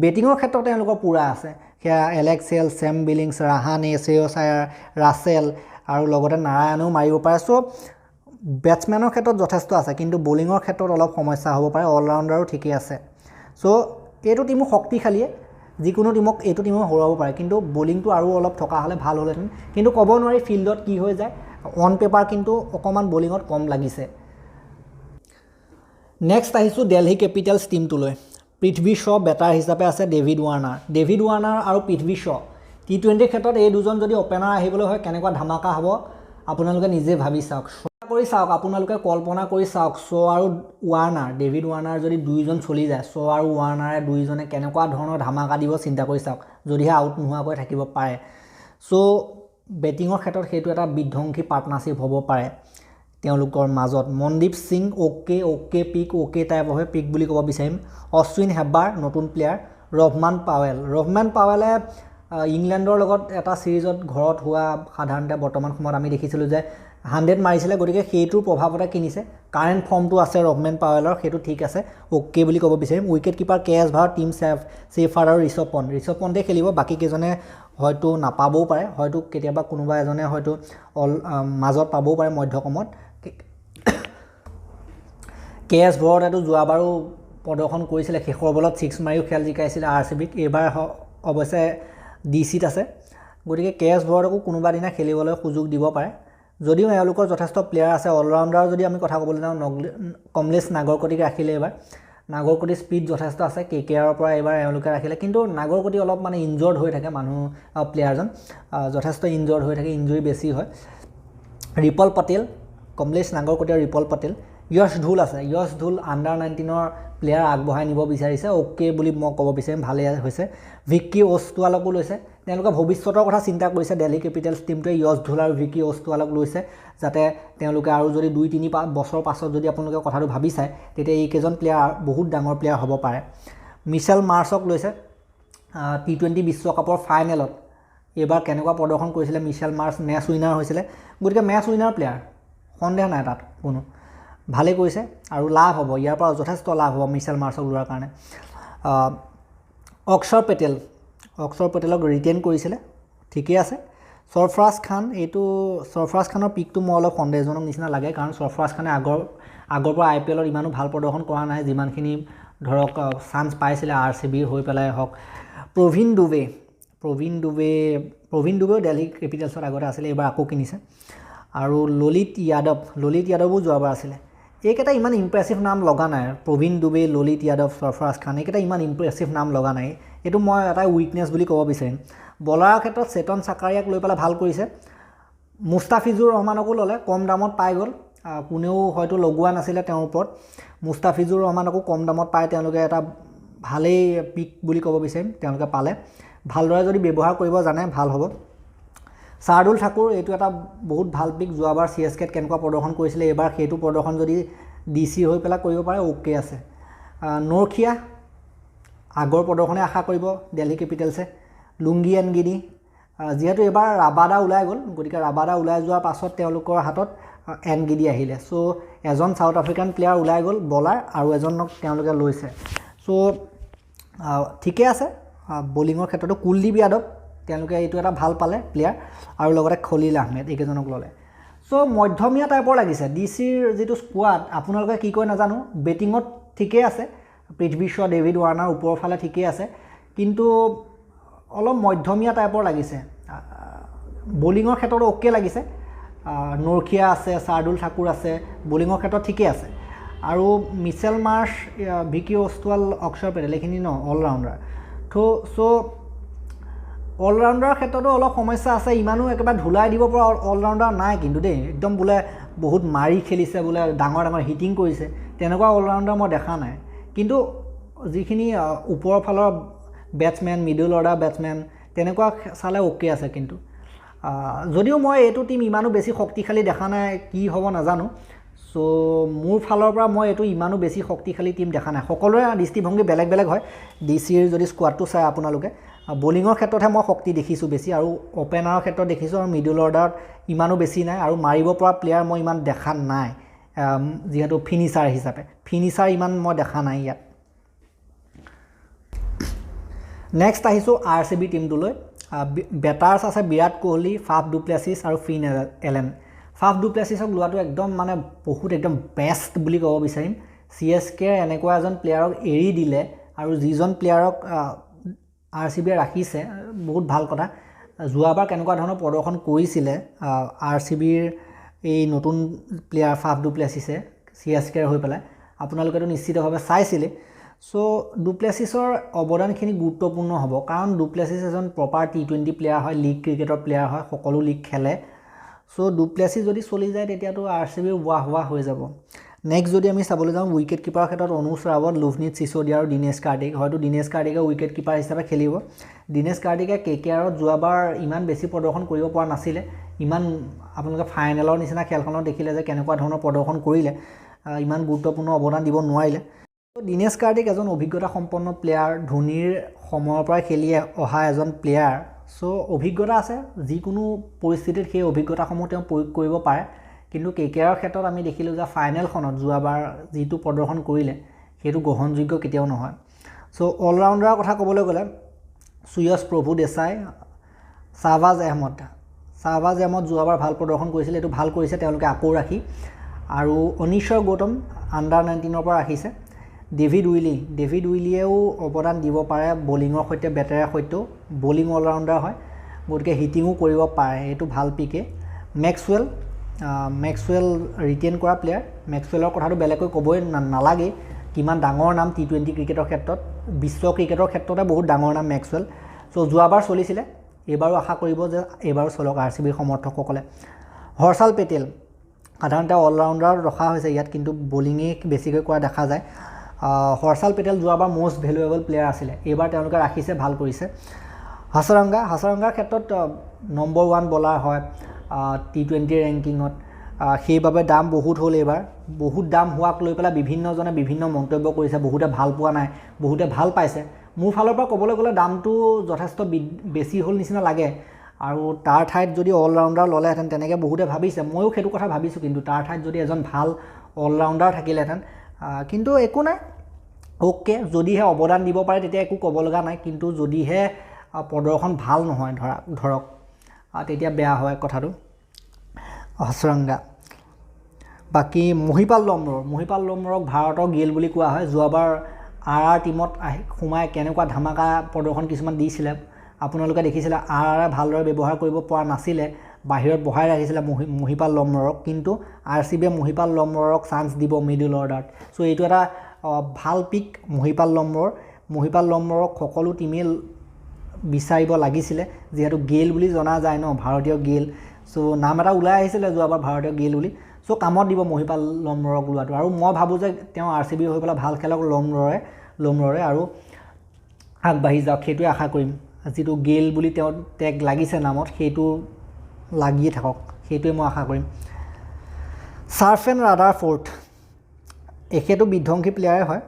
বেটিঙৰ ক্ষেত্ৰত তেওঁলোকৰ পূৰা আছে। সেয়া Alex Hale, Sam Billings, Rahane, Shreyas Iyer, Russell আৰু লগতে নাৰায়ণেও মাৰিব পাৰে। সো বেটছমেনৰ ক্ষেত্ৰত যথেষ্ট আছে, কিন্তু বলিঙৰ ক্ষেত্ৰত অলপ সমস্যা হ'ব পাৰে। অলৰাউণ্ডাৰো ঠিকেই আছে। সো এইটো টিমো শক্তিশালীয়ে, যিকোনো টিমক এইটো টিমো হৰুৱাব পাৰে, কিন্তু বলিংটো আৰু অলপ থকা হ'লে ভাল হ'লহেঁতেন, কিন্তু ক'ব নোৱাৰি ফিল্ডত কি হৈ যায়। অন পেপাৰ কিন্তু অকণমান বলিঙত কম লাগিছে। নেক্সট আহিছোঁ দিল্লী কেপিটেলছ টিমটোলৈ। পৃথ্বী শ্ব বেটাৰ হিচাপে আছে, ডেভিড ৱাৰ্নাৰ আৰু পৃথ্বী শ্ব। T20 ক্ষেত্ৰত এই দুজন যদি অপেনাৰ আহিবলৈ হয় কেনেকুৱা ধামাকা হ'ব আপোনালোকে নিজে ভাবি চাওক, আপোনালোকে কল্পনা কৰি চাওক। শ্ব আৰু ৱাৰ্নাৰ, ডেভিড ৱাৰ্নাৰ যদি দুইজন চলি যায়, শ্ব আৰু ৱাৰ্নাৰে দুইজনে কেনেকুৱা ধৰণৰ ধামাকা দিব চিন্তা কৰি চাওক, যদিহে আউট নোহোৱাকৈ থাকিব পাৰে। সো বেটিঙৰ ক্ষেত্ৰত সেইটো এটা বিধ্বংসী পাৰ্টনাৰশ্বিপ হ'ব পাৰে তেওঁলোকৰ মাজত। মনদীপ সিং অ'কে পিক, অ'কে টাইপৰহে পিক বুলি ক'ব বিচাৰিম। অশ্বিন হেব্বাৰ নতুন প্লেয়াৰ। ৰহমান পাৱেলে ইংলেণ্ডৰ লগত এটা ছিৰিজত ঘৰত হোৱা সাধাৰণতে বৰ্তমান সময়ত আমি দেখিছিলোঁ যে 100 মাৰিছিলে, গতিকে সেইটোৰ প্ৰভাৱতে কিনিছে। কাৰেণ্ট ফৰ্মটো আছে ৰহমান পাৱেলৰ, সেইটো ঠিক আছে, অ'কে বুলি ক'ব বিচাৰিম। Wicket keeper KS Bharat, team shepherd আৰু ঋষভ পণ্টে খেলিব, বাকীকেইজনে হয়তো নাপাবও পাৰে, হয়তো কেতিয়াবা কোনোবা এজনে হয়তো মাজত পাবও পাৰে মধ্যকমত। KS ভাৰতেতো যোৱাবাৰো প্ৰদৰ্শন কৰিছিলে, শেষৰ বলত 6 মাৰিও খেল জিকাইছিলে RCBক, এইবাৰ অৱশ্যে DCত আছে, গতিকে KS ভাৰতকো কোনোবা দিনা খেলিবলৈ সুযোগ দিব পাৰে। যদিও এওঁলোকৰ যথেষ্ট প্লেয়াৰ আছে, অলৰাউণ্ডাৰ যদি আমি কথা ক'বলৈ যাওঁ, কমলেশ নাগৰকটিক ৰাখিলে এইবাৰ। নাগৰকটিৰ স্পীড যথেষ্ট আছে, KKRৰ পৰা এইবাৰ এওঁলোকে ৰাখিলে, কিন্তু নাগৰকটি অলপ মানে ইনজৰ্ড হৈ থাকে, প্লেয়াৰজন যথেষ্ট ইনজৰ্ড হৈ থাকে, ইনজুৰি বেছি হয়। ৰিপল পটেল, কমলেশ নাগৰকটি আৰু ৰিপল পটেল। য়শ ধুল আছে, য়শ ধুল আণ্ডাৰ-19ৰ প্লেয়াৰ আগবঢ়াই নিব বিচাৰিছে, অ'কে বুলি মই ক'ব বিচাৰিম, ভালেই হৈছে। ভিকি অষ্টৱালকো লৈছে, তেওঁলোকে ভৱিষ্যতৰ কথা চিন্তা কৰিছে। দিল্লী কেপিটেলছ টিমটোৱে য়শ ধুল আৰু ভিকি অষ্টৱালক লৈছে, যাতে তেওঁলোকে আৰু যদি 2-3 বছৰ পাছত যদি আপোনালোকে কথাটো ভাবি চায়, তেতিয়া এইকেইজন প্লেয়াৰ বহুত ডাঙৰ প্লেয়াৰ হ'ব পাৰে। মিচেল মাৰ্ছক লৈছে, T20 বিশ্বকাপৰ ফাইনেলত এইবাৰ কেনেকুৱা প্ৰদৰ্শন কৰিছিলে মিচেল মাৰ্ছ, মেচ উইনাৰ হৈছিলে, গতিকে মেচ উইনাৰ প্লেয়াৰ, সন্দেহ নাই তাত কোনো, ভালেই কৰিছে আৰু লাভ হ'ব, ইয়াৰ পৰা যথেষ্ট লাভ হ'ব মিচেল মাৰ্ছক লোৱাৰ কাৰণে। অক্ষৰ পেটেল, অক্ষৰ পেটেলক ৰিটেইন কৰিছিলে ঠিকে আছে সৰফৰাজ খানৰ পিকটো মই অলপ সন্দেহজনক নিচিনা লাগে কাৰণ সৰফৰাজ খানে আগৰ পৰা IPLত ইমানো ভাল প্ৰদৰ্শন কৰা নাই যিমানখিনি ধৰক চান্স পাইছিলে RCBৰ হৈ পেলাই হওক প্ৰবীণ ডুবেও দিল্লী কেপিটেলছত আগতে আছিলে এবাৰ আকৌ কিনিছে আৰু ললিত যাদৱো যোৱাবাৰ আছিলে এইকেইটা ইমান ইম্প্ৰেছিভ নাম লগা নাই প্ৰবীণ ডুবে ললিত যাদৱ সৰফৰাজ খান এইকেইটা ইমান ইম্প্ৰেছিভ নাম লগা নাই এইটো মই এটা উইকনেছ বুলি ক'ব বিচাৰিম বলাৰৰ ক্ষেত্ৰত চেতন চাকাৰিয়াক লৈ পেলাই ভাল কৰিছে মুস্তাফিজুৰ ৰহমানকো ল'লে কম দামত পাই গ'ল কোনেও হয়তো লগোৱা নাছিলে তেওঁৰ ওপৰত মুস্তাফিজুৰ ৰহমানকো কম দামত পাই তেওঁলোকে এটা ভালেই পিক বুলি ক'ব বিচাৰিম তেওঁলোকে পালে ভালদৰে যদি ব্যৱহাৰ কৰিব জানে ভাল হ'ব শাৰ্দুল ঠাকুৰ এইটো এটা বহুত ভাল পিক যোৱাবাৰ CSKত কেনেকুৱা প্ৰদৰ্শন কৰিছিলে এবাৰ সেইটো প্ৰদৰ্শন যদি DC হৈ পেলাই কৰিব পাৰে ওকে আছে নৰখিয়া আগৰ প্ৰদৰ্শনে আশা কৰিব দিল্লী কেপিটেলছে লুংগি এনগিনি যেহেতু এবাৰ ৰাবাদা ওলাই গ'ল গতিকে ৰাবাদা ওলাই যোৱাৰ পাছত তেওঁলোকৰ হাতত এনগিনি আহিলে সো এজন সাউথ আফ্ৰিকান প্লেয়াৰ ওলাই গ'ল বলাৰ আৰু এজনক তেওঁলোকে লৈছে সো ঠিকে আছে বলিঙৰ ক্ষেত্ৰতো কুলদীপ যাদৱ তেওঁলোকে এইটো এটা ভাল পালে প্লেয়াৰ আৰু লগতে খলিল আহমেদ এইকেইজনক ল'লে সো মধ্যমীয়া টাইপৰ লাগিছে DCৰ যিটো স্কোৱাড আপোনালোকে কি কয় নাজানো বেটিঙত ঠিকেই আছে পৃথ্বী শ্ব ডেভিড ৱাৰ্নাৰ ওপৰৰ ফালে ঠিকেই আছে কিন্তু অলপ মধ্যমীয়া টাইপৰ লাগিছে বলিঙৰ ক্ষেত্ৰত ওকে লাগিছে নৰখিয়া আছে শাৰ্দুল ঠাকুৰ আছে বলিঙৰ ক্ষেত্ৰত ঠিকেই আছে আৰু মিচেল মাৰ্শ ভিকি অষ্টৱাল অক্ষৰ পেটেল এইখিনি অলৰাউণ্ডাৰ সো অলৰাউণ্ডাৰৰ ক্ষেত্ৰতো অলপ সমস্যা আছে ইমানো একেবাৰে ধুলাই দিব পৰা অলৰাউণ্ডাৰ নাই কিন্তু দেই একদম বোলে বহুত মাৰি খেলিছে বোলে ডাঙৰ হিটিং কৰিছে তেনেকুৱা অলৰাউণ্ডাৰ মই দেখা নাই কিন্তু যিখিনি ওপৰৰ ফালৰ বেটছমেন মিডল অৰ্ডাৰ বেটছমেন তেনেকুৱা চালে ওকে আছে কিন্তু যদিও মই এইটো টিম ইমানো বেছি শক্তিশালী দেখা নাই কি হ'ব নাজানো সো মোৰ ফালৰ পৰা মই এইটো ইমানো বেছি শক্তিশালী টিম দেখা নাই সকলোৰে দৃষ্টিভংগী বেলেগ হয় DCৰ যদি স্কোৱাডটো চাই আপোনালোকে বলিঙৰ ক্ষেত্ৰতহে মই শক্তি দেখিছোঁ বেছি আৰু অপেনাৰৰ ক্ষেত্ৰত দেখিছোঁ আৰু মিডল অৰ্ডাৰত ইমানো বেছি নাই আৰু মাৰিব পৰা প্লেয়াৰ মই ইমান দেখা নাই যিহেতু ফিনিচাৰ ইমান মই দেখা নাই ইয়াত নেক্সট আহিছোঁ RCB টিমটোলৈ বেটাৰ্ছ আছে বিৰাট কোহলি ফাফ ডুপ্লেছিছ আৰু ফিন এলেন ফাফ ডুপ্লেছিছক লোৱাটো একদম মানে বহুত একদম বেষ্ট বুলি ক'ব বিচাৰিম CSKৰ এনেকুৱা এজন প্লেয়াৰক এৰি দিলে আৰু যিজন প্লেয়াৰক RCBয়ে ৰাখিছে বহুত ভাল কথা যোৱাবাৰ কেনেকুৱা ধৰণৰ প্ৰদৰ্শন কৰিছিলে RCBৰ এই নতুন প্লেয়াৰ ফাফ ডুপ্লেছিছে CSKৰ হৈ পেলাই আপোনালোকেতো নিশ্চিতভাৱে চাইছিলে সো ডুপ্লেছিছৰ অৱদানখিনি গুৰুত্বপূৰ্ণ হ'ব কাৰণ ডুপ্লেছিছ এজন প্ৰপাৰ T20 প্লেয়াৰ হয় লীগ ক্ৰিকেটৰ প্লেয়াৰ হয় সকলো লীগ খেলে সো ডুপ্লেছিছ যদি চলি যায় তেতিয়াতো RCB ৱাহ হৈ যাব নেক্সট যদি আমি চাবলৈ যাওঁ উইকেট কিপাৰৰ ক্ষেত্ৰত অনুজ ৰাৱত লুভনীত চিচোদিয়া আৰু দিনেশ কাৰ্তিক হয়তো দিনেশ কাৰ্তিকে উইকেট কিপাৰ হিচাপে খেলিব দিনেশ কাৰ্তিকে KKRত যোৱাবাৰ ইমান বেছি প্ৰদৰ্শন কৰিব পৰা নাছিলে ইমান আপোনালোকে ফাইনেলৰ নিচিনা খেলখনত দেখিলে যে কেনেকুৱা ধৰণৰ প্ৰদৰ্শন কৰিলে ইমান গুৰুত্বপূৰ্ণ অৱদান দিব নোৱাৰিলে দিনেশ কাৰ্তিক এজন অভিজ্ঞতা সম্পন্ন প্লেয়াৰ ধোনীৰ সময়ৰ পৰা খেলি অহা এজন প্লেয়াৰ সো অভিজ্ঞতা আছে যিকোনো পৰিস্থিতিত সেই অভিজ্ঞতাসমূহ তেওঁ প্ৰয়োগ কৰিব পাৰে কিন্তু KKRৰ ক্ষেত্ৰত আমি দেখিলোঁ যে ফাইনেলখনত যোৱাবাৰ যিটো প্ৰদৰ্শন কৰিলে সেইটো গ্ৰহণযোগ্য কেতিয়াও নহয় সো অলৰাউণ্ডাৰৰ কথা ক'বলৈ গ'লে সুয়শ প্ৰভু দেশাই শ্বাহবাজ আহমদ যোৱাবাৰ ভাল প্ৰদৰ্শন কৰিছিলে এইটো ভাল কৰিছে তেওঁলোকে আকৌ ৰাখি আৰু অনিশ্বৰ গৌতম আণ্ডাৰ 19ৰ পৰা ৰাখিছে ডেভিড উইলিয়েও অৱদান দিব পাৰে বলিঙৰ সৈতে বেটেৰীৰ সৈতেও বলিং অলৰাউণ্ডাৰ হয় গতিকে হিটিঙো কৰিব পাৰে এইটো ভাল পিকে মেক্সৱেল ৰিটেইন কৰা প্লেয়াৰ মেক্সৱেলৰ কথাটো বেলেগকৈ ক'বই নালাগে কিমান ডাঙৰ নাম T20 ক্ৰিকেটৰ ক্ষেত্ৰত বিশ্ব ক্ৰিকেটৰ ক্ষেত্ৰতে বহুত ডাঙৰ নাম মেক্সৱেল সো যোৱাবাৰ চলিছিলে এইবাৰো আশা কৰিব যে এইবাৰো চলক RCBৰ সমৰ্থকসকলে হৰ্ষাল পেটেল সাধাৰণতে অলৰাউণ্ডাৰ ৰখা হৈছে ইয়াত কিন্তু বলিঙে বেছিকৈ কৰা দেখা যায় হৰ্ষাল পেটেল যোৱাবাৰ মোষ্ট ভেলুৱেবল প্লেয়াৰ আছিলে এইবাৰ তেওঁলোকে ৰাখিছে ভাল কৰিছে হাছাৰাংগাৰ ক্ষেত্ৰত নম্বৰ 1 বলাৰ হয় T20 ৰেংকিঙত সেইবাবে দাম বহুত হ'ল এইবাৰ বহুত দাম হোৱাক লৈ পেলাই বিভিন্নজনে বিভিন্ন মন্তব্য কৰিছে বহুতে ভাল পোৱা নাই বহুতে ভাল পাইছে মোৰ ফালৰ পৰা ক'বলৈ গ'লে দামটো যথেষ্ট বেছি হ'ল নিচিনা লাগে আৰু তাৰ ঠাইত যদি অলৰাউণ্ডাৰ ল'লেহেঁতেন তেনেকৈ বহুতে ভাবিছে ময়ো সেইটো কথা ভাবিছোঁ কিন্তু তাৰ ঠাইত যদি এজন ভাল অলৰাউণ্ডাৰ থাকিলেহেঁতেন কিন্তু একো নাই ওকে যদিহে অৱদান দিব পাৰে তেতিয়া একো ক'ব লগা নাই কিন্তু যদিহে প্ৰদৰ্শন ভাল নহয় ধৰক তেতিয়া বেয়া হয় কথাটো হচৰংগা বাকী মহিপাল লমৰক ভাৰতৰ গেল বুলি কোৱা হয় যোৱাবাৰ আৰ টিমত সোমাই কেনেকুৱা ধামাকা প্ৰদৰ্শন কিছুমান দিছিলে আপোনালোকে দেখিছিলে আৰ ভালদৰে ব্যৱহাৰ কৰিব পৰা নাছিলে বাহিৰত বহাই ৰাখিছিলে মহিপাল লমৰক কিন্তু RCB মহিপাল লমৰক চান্স দিব মিডল অৰ্ডাৰত সো এইটো এটা ভাল পিক মহিপাল লমৰক সকলো টিমে বিচাৰিব লাগিছিলে যেহেতু গেল বুলি জনা যায় ন ভাৰতীয় গেল সো নাম এটা ওলাই আহিছিলে যোৱাবাৰ ভাৰতীয় গেল বুলি সো কামত দিব মহিপাল লমৰক লোৱাটো আৰু মই ভাবোঁ যে তেওঁ RCB হৈ পেলাই ভাল খেলক লমৰৰে আৰু আগবাঢ়ি যাওক সেইটোৱে আশা কৰিম যিটো গেল বুলি তেওঁ টেগ লাগিছে নামত সেইটো লাগিয়ে থাকক সেইটোৱে মই আশা কৰিম সাৰ্ফেন ৰাদাৰফোৰ্ড এখেতো বিধ্বংসী প্লেয়াৰে হয়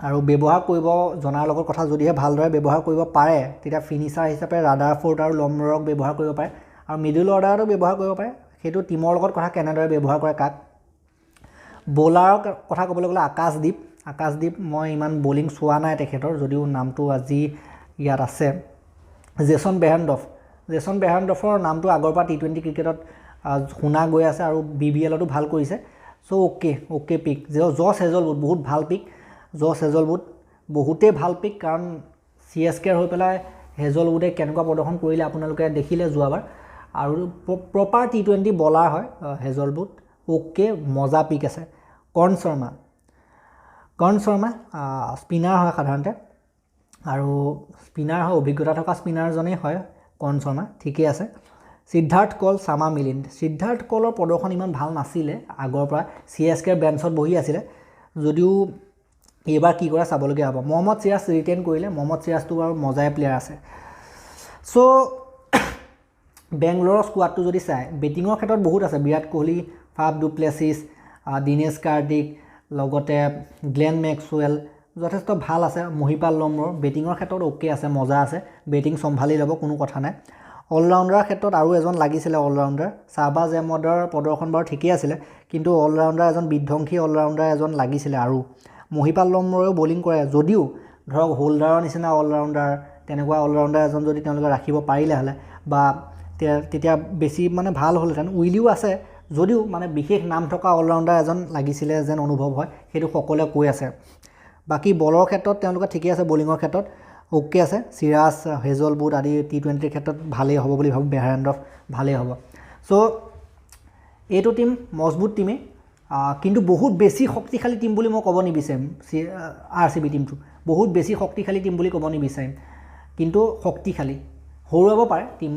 আৰু ব্যৱহাৰ কৰিব জনাৰ লগত কথা যদিহে ভালদৰে ব্যৱহাৰ কৰিব পাৰে তেতিয়া ফিনিচাৰ হিচাপে ৰাদাৰফোৰ্ড আৰু লমৰক ব্যৱহাৰ কৰিব পাৰে আৰু মিডল অৰ্ডাৰতো ব্যৱহাৰ কৰিব পাৰে সেইটো টিমৰ লগত কথা কেনেদৰে ব্যৱহাৰ কৰে কাক বলাৰৰ কথা ক'বলৈ গ'লে আকাশদ্বীপ মই ইমান বলিং চোৱা নাই তেখেতৰ যদিও নামটো আজি ইয়াত আছে জেছন বেহাৰণ্ডফৰ নামটো আগৰ পৰা T20 ক্ৰিকেটত শুনা গৈ আছে আৰু BBLতো ভাল কৰিছে সো ওকে পিক জছ হেজলউড বহুত ভাল পিক বহুতেই ভাল পিক কাৰণ CSK হৈ পেলাই হেজলউডে কেনেকুৱা প্ৰদৰ্শন কৰিলে আপোনালোকে দেখিলে যোৱাবাৰ আৰু প্ৰপাৰ T20 বলাৰ হয় হেজলউড মজা পিক আছে কৰ্ণ শৰ্মা স্পিনাৰ হয় সাধাৰণতে আৰু স্পিনাৰ হয় অভিজ্ঞতা থকা স্পিনাৰজনেই হয় কৰ্ণ শৰ্মা ঠিকই আছে সিদ্ধাৰ্থ কল সামা মিলিন্দ সিদ্ধাৰ্থ কলৰ প্ৰদৰ্শন ইমান ভাল নাছিলে আগৰ পৰা CSK বেঞ্চত বহি আছিলে যদিও এইবাৰ কি কৰে চাবলগীয়া হ'ব মহম্মদ সিৰাজ ৰিটেইন কৰিলে মহম্মদ সিৰাজটো বাৰু মজাই প্লেয়াৰ আছে সো বেংগলোৰৰ স্কোৱাডটো যদি চাই বেটিঙৰ ক্ষেত্ৰত বহুত আছে Virat Kohli Faf du Plessis Dinesh Karthik লগতে গ্লেন মেক্সৱেল যথেষ্ট ভাল আছে মহিপাল লমৰ বেটিঙৰ ক্ষেত্ৰত আছে মজা আছে বেটিং সম্ভালি ল'ব কোনো কথা নাই অলৰাউণ্ডাৰৰ ক্ষেত্ৰত আৰু এজন লাগিছিলে অলৰাউণ্ডাৰ শাহবাজ আহমেদৰ প্ৰদৰ্শন বাৰু ঠিকেই আছিলে কিন্তু অলৰাউণ্ডাৰ এজন বিধ্বংসী অলৰাউণ্ডাৰ এজন লাগিছিলে আৰু মহিপাল লমৰেও বলিং কৰে যদিও ধৰক হোল্ডাৰৰ নিচিনা অলৰাউণ্ডাৰ তেনেকুৱা অলৰাউণ্ডাৰ এজন যদি তেওঁলোকে ৰাখিব পাৰিলে হ'লে বা তেতিয়া বেছি মানে ভাল হ'লহেঁতেন উইলিও আছে যদিও মানে বিশেষ নাম থকা অলৰাউণ্ডাৰ এজন লাগিছিলে যেন অনুভৱ হয় সেইটো সকলোৱে কৈ আছে বাকী বলৰ ক্ষেত্ৰত তেওঁলোকে ঠিকেই আছে বলিঙৰ ক্ষেত্ৰত আছে সিৰাজ হেজলউড আদি T20 ক্ষেত্ৰত ভালেই হ'ব বুলি ভাবোঁ বেহাৰণ্ডফ ভালেই হ'ব সো এইটো টিম মজবুত টিমে কিন্তু বহুত বেছি শক্তিশালী টিম বুলি মই ক'ব নিবিচাৰিম RCB টিমটো বহুত বেছি শক্তিশালী টিম বুলি ক'ব নিবিচাৰিম কিন্তু শক্তিশালী হৰুৱাব পাৰে টিম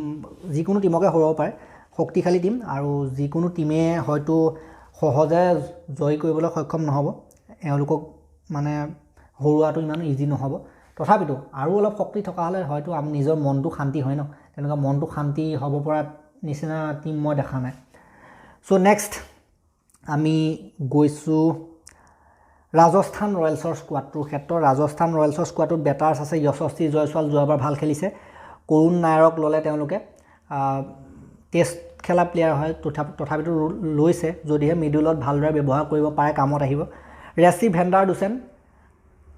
যিকোনো টিমকে হৰুৱাব পাৰে শক্তিশালী টিম আৰু যিকোনো টিমে হয়তো সহজে জয় কৰিবলৈ সক্ষম নহ'ব এওঁলোকক মানে হৰুৱাটো ইমান ইজি নহ'ব তথাপিতো আৰু অলপ শক্তি থকা হ'লে হয়তো আমি নিজৰ মনটো শান্তি হয় ন তেনেকুৱা মনটো শান্তি হ'ব পৰা নিচিনা টিম মই দেখা নাই সো নেক্সট আমি গৈছোঁ ৰাজস্থান ৰয়েলছৰ স্কোৱাডটোৰ ক্ষেত্ৰত ৰাজস্থান ৰয়েলছৰ স্কোৱাডটোত বেটাৰ্ছ আছে যশস্বী জয়ছোৱাল যোৱাবাৰ ভাল খেলিছে কৰুণ নায়াৰক ল'লে তেওঁলোকে টেষ্ট খেলা প্লেয়াৰ হয় তথাপিতো লৈছে যদিহে মিডলত ভালদৰে ব্যৱহাৰ কৰিব পাৰে কামত আহিব ৰেচি ভেণ্ডাৰডুছেন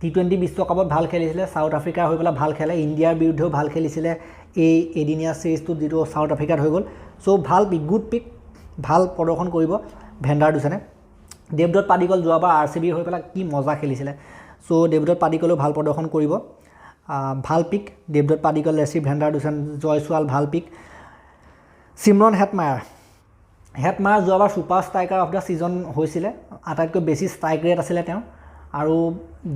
T20 বিশ্বকাপত ভাল খেলিছিলে সাউথ আফ্ৰিকাৰ হৈ পেলাই ভাল খেলে ইণ্ডিয়াৰ বিৰুদ্ধেও ভাল খেলিছিলে এই এদিনীয়া সিৰিজটোত যিটো সাউথ আফ্ৰিকাত হৈ গ'ল সো ভাল পিক গুড পিক ভাল প্ৰদৰ্শন কৰিব ভেণ্ডাৰডুছেনে দেৱদত্ত পাডিকল যোৱাবাৰ RCB হৈ পেলাই কি মজা খেলিছিলে সো দেৱদত্ত পাডিকলেও ভাল প্ৰদৰ্শন কৰিব ভাল পিক দেৱদত্ত পাডিকল ৰেচি ভেণ্ডাৰডুছেন জয়ছোৱাল ভাল পিক সিমৰন হেটমায়াৰ যোৱাবাৰ super striker of the season হৈছিলে আটাইতকৈ বেছি ষ্ট্ৰাইক ৰেট আছিলে তেওঁ আৰু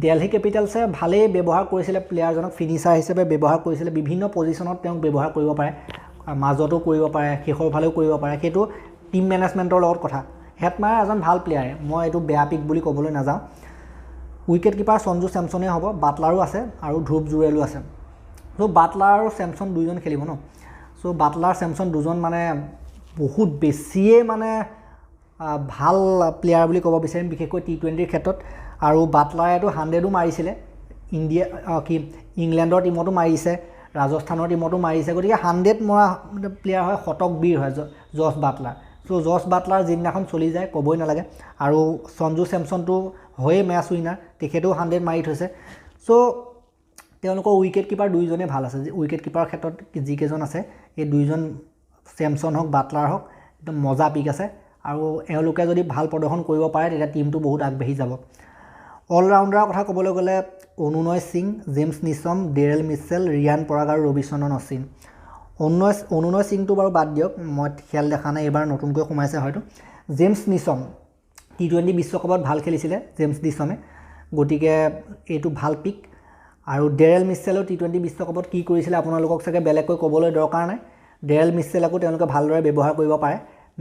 দিল্লী কেপিটেলছে ভালেই ব্যৱহাৰ কৰিছিলে প্লেয়াৰজনক ফিনিচাৰ হিচাপে ব্যৱহাৰ কৰিছিলে বিভিন্ন পজিশ্যনত তেওঁক ব্যৱহাৰ কৰিব পাৰে মাজতো কৰিব পাৰে শেষৰ ফালেও কৰিব পাৰে সেইটো টিম মেনেজমেণ্টৰ লগত কথা হেটমায়াৰ এজন ভাল প্লেয়াৰে মই এইটো বেয়া পিক বুলি ক'বলৈ নাযাওঁ উইকেট কিপাৰ সঞ্জু চেমছনেই হ'ব বাটলাৰো আছে আৰু ধ্ৰুৱ জুৰেলো আছে সো বাটলাৰ আৰু চেমছন দুজন খেলিব ন সো বাটলাৰ চেমছন দুজন মানে বহুত বেছিয়ে মানে ভাল প্লেয়াৰ বুলি ক'ব বিচাৰিম বিশেষকৈ T20 ক্ষেত্ৰত আৰু বাটলাৰেতো 100ও মাৰিছিলে ইংলেণ্ডৰ টিমতো মাৰিছে ৰাজস্থানৰ টিমতো মাৰিছে গতিকে 100 মৰা প্লেয়াৰ হয় শতক বীৰ হয় Jos Butler so Jos Butler যিদিনাখন চলি যায় ক'বই নালাগে আৰু সঞ্জু চেমছনটো হয়ে মেচ উইনাৰ তেখেতেও 100 মাৰি থৈছে সো তেওঁলোকৰ উইকেট কিপাৰ দুইজনে ভাল আছে। উইকেট কিপাৰৰ ক্ষেত্ৰত যিকেইজন আছে এই দুইজন ছেমছন হওক বাটলাৰ হওক একদম মজা পিক আছে আৰু এওঁলোকে যদি ভাল প্ৰদৰ্শন কৰিব পাৰে তেতিয়া টিমটো বহুত আগবাঢ়ি যাব। অলৰাউণ্ডাৰৰ কথা ক'বলৈ গ'লে Anunay Singh, James Neesham, Daryl Mitchell, Riyan Parag আৰু ৰবিচন্দ্ৰন অশ্বিন। অনুনয় সিংটো বাৰু বাদ দিয়ক, মই খেল দেখা নাই, এইবাৰ নতুনকৈ সোমাইছে হয়তো। জেমছ নিছম T20 বিশ্বকাপত ভাল খেলিছিলে জেমছ নিছমে, গতিকে এইটো ভাল পিক। আৰু ডেৰেল মিচেলেও T20 বিশ্বকাপত কি কৰিছিলে আপোনালোকক চাগে বেলেগকৈ ক'বলৈ দৰকাৰ নাই। ডেৰেল মিচেলকো তেওঁলোকে ভালদৰে ব্যৱহাৰ কৰিব পাৰে।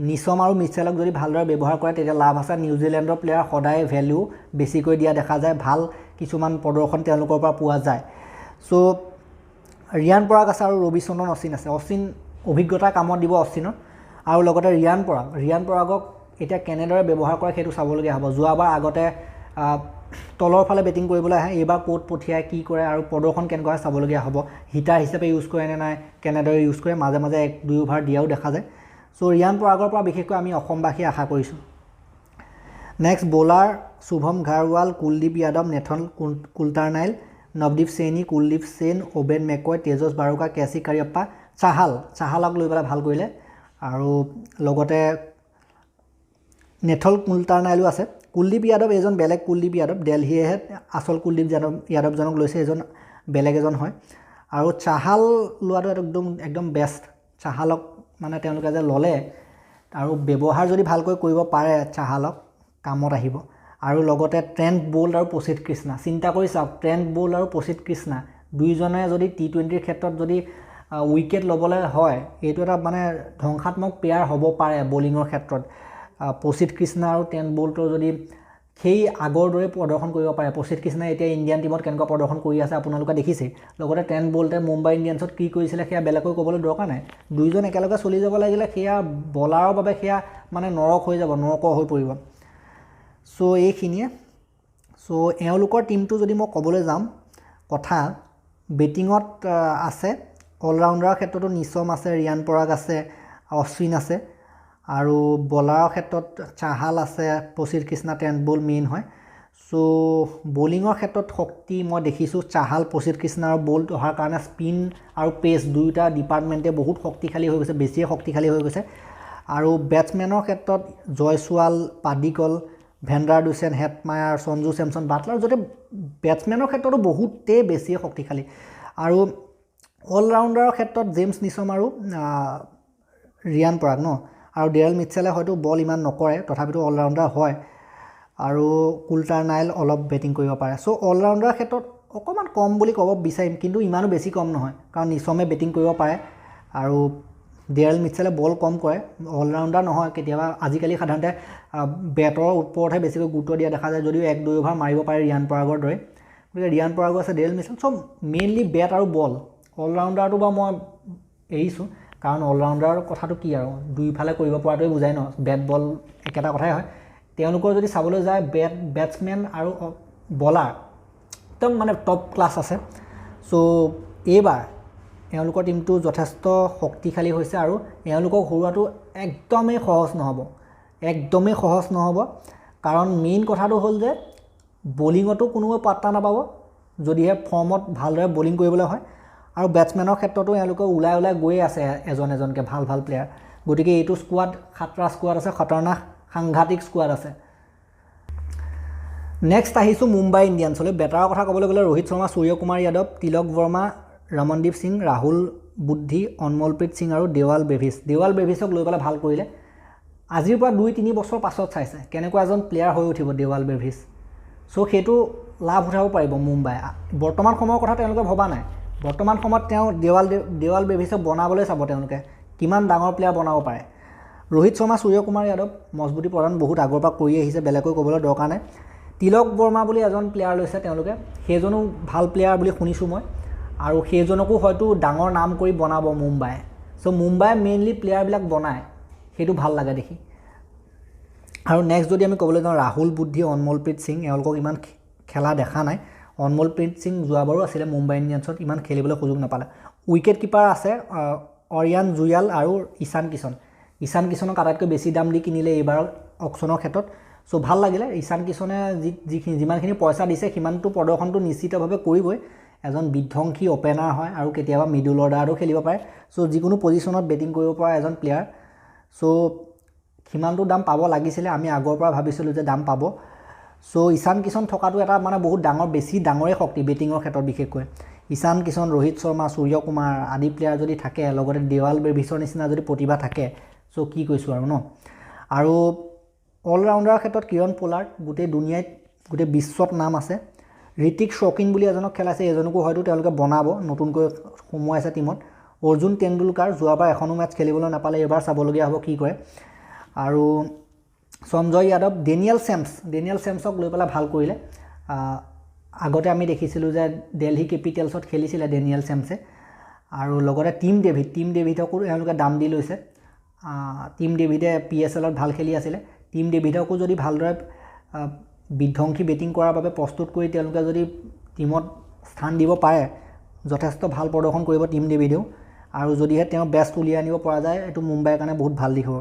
নিছম আৰু মিচেলক যদি ভালদৰে ব্যৱহাৰ কৰে তেতিয়া লাভ আছে। নিউজিলেণ্ডৰ প্লেয়াৰ সদায় ভেলিউ বেছিকৈ দিয়া দেখা যায়, ভাল কিছুমান প্ৰদৰ্শন তেওঁলোকৰ পৰা পোৱা যায়। চ' ৰিয়ান পৰাগ আছে আৰু ৰবিচন্দ্ৰন অশ্বিন আছে। অশ্বিন অভিজ্ঞতা কামত দিব অশ্বিনৰ, আৰু লগতে ৰিয়ান পৰাগক এতিয়া কেনেদৰে ব্যৱহাৰ কৰে সেইটো চাবলগীয়া হ'ব। যোৱাবাৰ আগতে তলৰ ফালে বেটিং কৰিবলৈ আহে, এইবাৰ ক'ত পঠিয়াই কি কৰে আৰু প্ৰদৰ্শন কেনেকুৱা হয় চাবলগীয়া হ'ব। হিটাৰ হিচাপে ইউজ কৰে নে নাই, কেনেদৰে ইউজ কৰে, মাজে মাজে 1-2 অভাৰ দিয়াও দেখা যায়। চ' ৰিয়ান পৰাগৰ পৰা বিশেষকৈ আমি অসমবাসীয়ে আশা কৰিছোঁ। Next bowler Shubham Garhwal, Kuldeep Yadav, Nathan Coulter Nile, Navdeep Saini, Kuldeep Sen, Obed McCoy, Tejas Baroka, KC Cariappa, চাহালক লৈ পেলাই ভাল কৰিলে। আৰু লগতে নেথন কুলটাৰনাইলো আছে। কুলদীপ যাদৱ এজন বেলেগ কুলদীপ যাদৱ, দিল্লীয়েহে আচল কুলদীপ যাদৱজনক লৈছে, এজন বেলেগ এজন হয়। আৰু চাহাল লোৱাটো একদম বেষ্ট। চাহালক মানে তেওঁলোকে যে ল'লে আৰু ব্যৱহাৰ যদি ভালকৈ কৰিব পাৰে চাহালক কামত আহিব। আৰু লগতে ট্ৰেণ্ট বোল্ট আৰু প্ৰসিদ্ধ কৃষ্ণা, চিন্তা কৰি চাওক, ট্ৰেণ্ট বোল্ট আৰু প্ৰসিদ্ধ কৃষ্ণা দুইজনে যদি T20ৰ ক্ষেত্ৰত যদি উইকেট ল'বলৈ হয়, এইটো এটা মানে ধ্বংসাত্মক পেয়াৰ হ'ব পাৰে বলিঙৰ ক্ষেত্ৰত। প্ৰসিদ্ধ কৃষ্ণা আৰু ট্ৰেণ্ট বোল্টৰ যদি সেই আগৰ দৰে প্ৰদৰ্শন কৰিব পাৰে, প্ৰসিদ্ধ কৃষ্ণাই এতিয়া ইণ্ডিয়ান টিমত কেনেকুৱা প্ৰদৰ্শন কৰি আছে আপোনালোকে দেখিছেই। লগতে ট্ৰেণ্ট বোল্টে মুম্বাই ইণ্ডিয়ানছত কি কৰিছিলে সেয়া বেলেগকৈ ক'বলৈ দৰকাৰ নাই। দুইজন একেলগে চলি যাব লাগিলে সেয়া বলাৰৰ বাবে সেয়া মানে নৰক হৈ যাব, নৰকৰ হৈ পৰিব। চ' এইখিনিয়ে। চ' এওঁলোকৰ টিমটো যদি মই ক'বলৈ যাম কথা, বেটিঙত আছে অলৰাউণ্ডাৰৰ ক্ষেত্ৰতো নিছম আছে, ৰিয়ান পৰাগ আছে, অশ্বিন আছে, আৰু বলাৰৰ ক্ষেত্ৰত চাহাল আছে, প্ৰসিদ্ধ কৃষ্ণা, ট্ৰেণ্ট বোল্ট মেইন হয়। চ' বলিঙৰ ক্ষেত্ৰত শক্তি মই দেখিছোঁ চাহাল, প্ৰসিদ্ধ কৃষ্ণা আৰু বোল্ট অহাৰ কাৰণে স্পিন আৰু পেচ দুয়োটা ডিপাৰ্টমেণ্টে বহুত শক্তিশালী হৈ গৈছে, বেছিয়ে শক্তিশালী হৈ গৈছে। আৰু বেটছমেনৰ ক্ষেত্ৰত Jaiswal, Padikkal, van der Dussen, Hetmyer, Sanju Samson, Buttler, য'তে বেটছমেনৰ ক্ষেত্ৰতো বহুতেই বেছিয়ে শক্তিশালী। আৰু অলৰাউণ্ডাৰৰ ক্ষেত্ৰত জেমছ নিছম আৰু ৰিয়ান পৰাগ আৰু ডেৰেল মিটচেলে হয়তো বল ইমান নকৰে, তথাপিতো অলৰাউণ্ডাৰ হয়। আৰু কুলটাৰনাইল অলপ বেটিং কৰিব পাৰে। চ' অলৰাউণ্ডাৰৰ ক্ষেত্ৰত অকণমান কম বুলি ক'ব বিচাৰিম, কিন্তু ইমানো বেছি কম নহয়, কাৰণ নিছমে বেটিং কৰিব পাৰে আৰু ডেৰেল মিটচেলে বল কম কৰে, অলৰাউণ্ডাৰ নহয়। কেতিয়াবা আজিকালি সাধাৰণতে বেটৰ ওপৰতহে বেছিকৈ গুৰুত্ব দিয়া দেখা যায়, যদিও 1-2 অভাৰ মাৰিব পাৰে ৰিয়ান পৰাগৰ দৰে। গতিকে ৰিয়ান পৰাগো আছে, ডেৰেল মিটচেল, চব মেইনলি বেট আৰু বল। অলৰাউণ্ডাৰটো বাৰু মই এৰিছোঁ, কাৰণ অলৰাউণ্ডাৰৰ কথাটো কি আৰু দুইফালে কৰিব পৰাটোৱে বুজায় ন, বেট বল একেটা কথাই হয়। তেওঁলোকৰ যদি চাবলৈ যায় বেটছমেন আৰু বলাৰ একদম মানে টপ ক্লাছ আছে। চ' এইবাৰ এওঁলোকৰ টিমটো যথেষ্ট শক্তিশালী হৈছে আৰু এওঁলোকক হৰুৱাটো একদমেই সহজ নহ'ব, কাৰণ মেইন কথাটো হ'ল যে বলিঙতো কোনোৱে পাত্তা নাপাব যদিহে ফৰ্মত ভালদৰে বলিং কৰিবলৈ হয়, আৰু বেটছমেনৰ ক্ষেত্ৰতো এওঁলোকে ওলাই গৈয়ে আছে এজনকৈ ভাল প্লেয়াৰ। গতিকে এইটো স্কোৱাড খাতৰা স্কোৱাড আছে, খতৰনাক সাংঘাতিক স্কোৱাড আছে। নেক্সট আহিছোঁ মুম্বাই ইণ্ডিয়ানছলৈ। বেটাৰৰ কথা ক'বলৈ গ'লে ৰোহিত শৰ্মা, সূৰ্যকুমাৰ যাদৱ, তিলক বৰ্মা, ৰমনদীপ সিং, ৰাহুল বুদ্ধি, অনমলপ্ৰীত সিং আৰু দেৱাল ব্ৰেভিছক লৈ পেলাই ভাল কৰিলে। আজিৰ পৰা 2-3 বছৰ পাছত চাইছে কেনেকুৱা এজন প্লেয়াৰ হৈ উঠিব দেৱাল ব্ৰেভিছ। চ' সেইটো লাভ উঠাব পাৰিব মুম্বাই। বৰ্তমান সময়ৰ কথা তেওঁলোকে ভবা নাই, বৰ্তমান সময়ত তেওঁ দেৱাল ব্ৰেভিছক বনাবলৈ চাব, তেওঁলোকে কিমান ডাঙৰ প্লেয়াৰ বনাব পাৰে। ৰোহিত শৰ্মা, সূৰ্যকুমাৰ যাদৱ মজবুতি প্ৰদান বহুত আগৰ পৰা কৰি আহিছে, বেলেগকৈ ক'বলৈ দৰকাৰ নাই। তিলক বৰ্মা বুলি এজন প্লেয়াৰ লৈছে তেওঁলোকে, সেইজনো ভাল প্লেয়াৰ বুলি শুনিছোঁ মই, আৰু সেইজনকো হয়তো ডাঙৰ নাম কৰি বনাব মুম্বাই। চ' মুম্বাই মেইনলি প্লেয়াৰবিলাক বনায়, সেইটো ভাল লাগে দেখি। আৰু নেক্সট যদি আমি ক'বলৈ যাওঁ ৰাহুল বুদ্ধি, অনমলপ্ৰীত সিং, এওঁলোকক ইমান খেলা দেখা নাই। অনমলপ্ৰীত সিং যোৱাবাৰো আছিলে মুম্বাই ইণ্ডিয়ানছত, ইমান খেলিবলৈ সুযোগ নাপালে। উইকেট কিপাৰ আছে অৰিয়ান জুয়াল আৰু ঈশান কিষণক আটাইতকৈ বেছি দাম দি কিনিলে এইবাৰ অকশ্যনৰ ক্ষেত্ৰত। চ' ভাল লাগিলে, ঈশান কিষণে যিমানখিনি পইচা দিছে সিমানটো প্ৰদৰ্শনটো নিশ্চিতভাৱে কৰিবই। এজন বিধ্বংসী অপেনাৰ হয় আৰু কেতিয়াবা মিডল অৰ্ডাৰতো খেলিব পাৰে সো যিকোনো পজিশনত বেটিং কৰিব পৰা এজন প্লেয়াৰ সো কিমানটো দাম পাব লাগিছিলে আমি আগৰ পৰা ভাবিছিলোঁ যে দাম পাব সো ঈশান কিষণ থকাটো এটা মানে বহুত ডাঙৰ বেছি ডাঙৰে শক্তি বেটিঙৰ ক্ষেত্ৰত বিশেষকৈ ঈশান কিষণ ৰোহিত শৰ্মা সূৰ্য কুমাৰ আদি প্লেয়াৰ যদি থাকে লগতে দেৱাল ব্ৰেভিছৰ নিচিনা যদি প্ৰতিভা থাকে সো কি কৈছোঁ আৰু ন আৰু অলৰাউণ্ডাৰৰ ক্ষেত্ৰত কিৰণ পোলাৰ্ড গোটেই দুনিয়াত গোটেই বিশ্বত নাম আছে ঋতিক শৌকিন বুলি এজনক খেলাইছে এজনকো হয়তো তেওঁলোকে বনাব নতুনকৈ সোমোৱাইছে টিমত অৰ্জুন তেণ্ডুলকাৰ যোৱাবাৰ এখনো মেটচ খেলিবলৈ নাপালে এবাৰ চাবলগীয়া হ'ব কি কৰে আৰু সঞ্জয় যাদৱ ডেনিয়েল চেমছক লৈ পেলাই ভাল কৰিলে আগতে আমি দেখিছিলোঁ যে দিল্লী কেপিটেলছত খেলিছিলে ডেনিয়েল চেমছে আৰু লগতে টিম ডেভিডকো তেওঁলোকে দাম দি লৈছে টিম ডেভিডে PSLত ভাল খেলি আছিলে টিম ডেভিডকো যদি ভালদৰে বিধ্বংসী বেটিং কৰাৰ বাবে প্ৰস্তুত কৰি তেওঁলোকে যদি টিমত স্থান দিব পাৰে যথেষ্ট ভাল প্ৰদৰ্শন কৰিব টিম ডেভিডেও আৰু যদিহে তেওঁ বেষ্ট উলিয়াই আনিব পৰা যায় এইটো মুম্বাইৰ কাৰণে বহুত ভাল দিশ হ'ব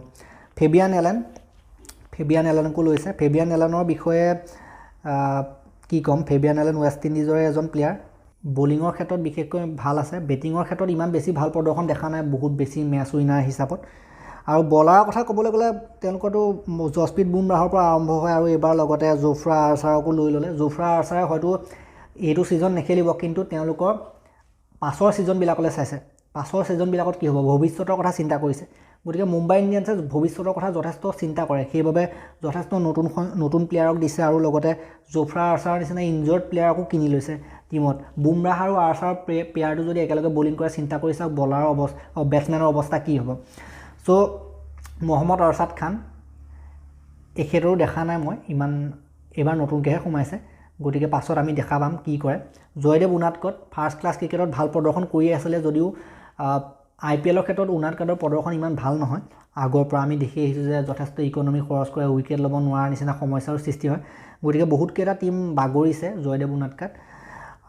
ফেবিয়ান এলেনকো লৈছে ফেবিয়ান এলেনৰ বিষয়ে কি ক'ম ফেবিয়ান এলেন ৱেষ্ট ইণ্ডিজৰে এজন প্লেয়াৰ বলিঙৰ ক্ষেত্ৰত বিশেষকৈ ভাল আছে বেটিঙৰ ক্ষেত্ৰত ইমান বেছি ভাল প্ৰদৰ্শন দেখা নাই বহুত বেছি মেচ উইনাৰ হিচাপত আৰু বলাৰৰ কথা ক'বলৈ গ'লে তেওঁলোকৰতো জসপ্ৰীত বুমৰাহৰ পৰা আৰম্ভ হয় আৰু এইবাৰ লগতে জোফ্ৰা আৰ্চাৰকো লৈ ল'লে জোফ্ৰা আৰ্চাৰে হয়তো এইটো ছিজন নেখেলিব কিন্তু তেওঁলোকৰ পাছৰ ছিজনবিলাকলৈ চাইছে পাছৰ ছিজনবিলাকত কি হ'ব ভৱিষ্যতৰ কথা চিন্তা কৰিছে গতিকে মুম্বাই ইণ্ডিয়ানছে ভৱিষ্যতৰ কথা যথেষ্ট চিন্তা কৰে সেইবাবে যথেষ্ট নতুন প্লেয়াৰক দিছে আৰু লগতে জোফ্ৰা আৰ্চাৰৰ নিচিনা ইনজৰ্ড প্লেয়াৰকো কিনি লৈছে টিমত বুমৰাহ আৰু আৰ্চাৰ প্লেয়াৰটো যদি একেলগে বলিং কৰে চিন্তা কৰি চাওক বলাৰৰ অৱস্থা বেটছমেনৰ অৱস্থা কি হ'ব সো মহম্মদ আৰছাদ খান এখেতৰো দেখা নাই মই ইমান এবাৰ নতুনকৈহে সোমাইছে গতিকে পাছত আমি দেখা পাম কি কৰে জয়দেৱ উনাদকট ফাৰ্ষ্ট ক্লাছ ক্ৰিকেটত ভাল প্ৰদৰ্শন কৰি আছিলে যদিও IPLৰ ক্ষেত্ৰত উনাদকটৰ প্ৰদৰ্শন ইমান ভাল নহয় আগৰ পৰা আমি দেখি আহিছোঁ যে যথেষ্ট ইকনমি খৰচ কৰে উইকেট ল'ব নোৱাৰাৰ নিচিনা সমস্যাৰ সৃষ্টি হয় গতিকে বহুতকেইটা টিম বাগৰিছে জয়দেৱ উনাদকট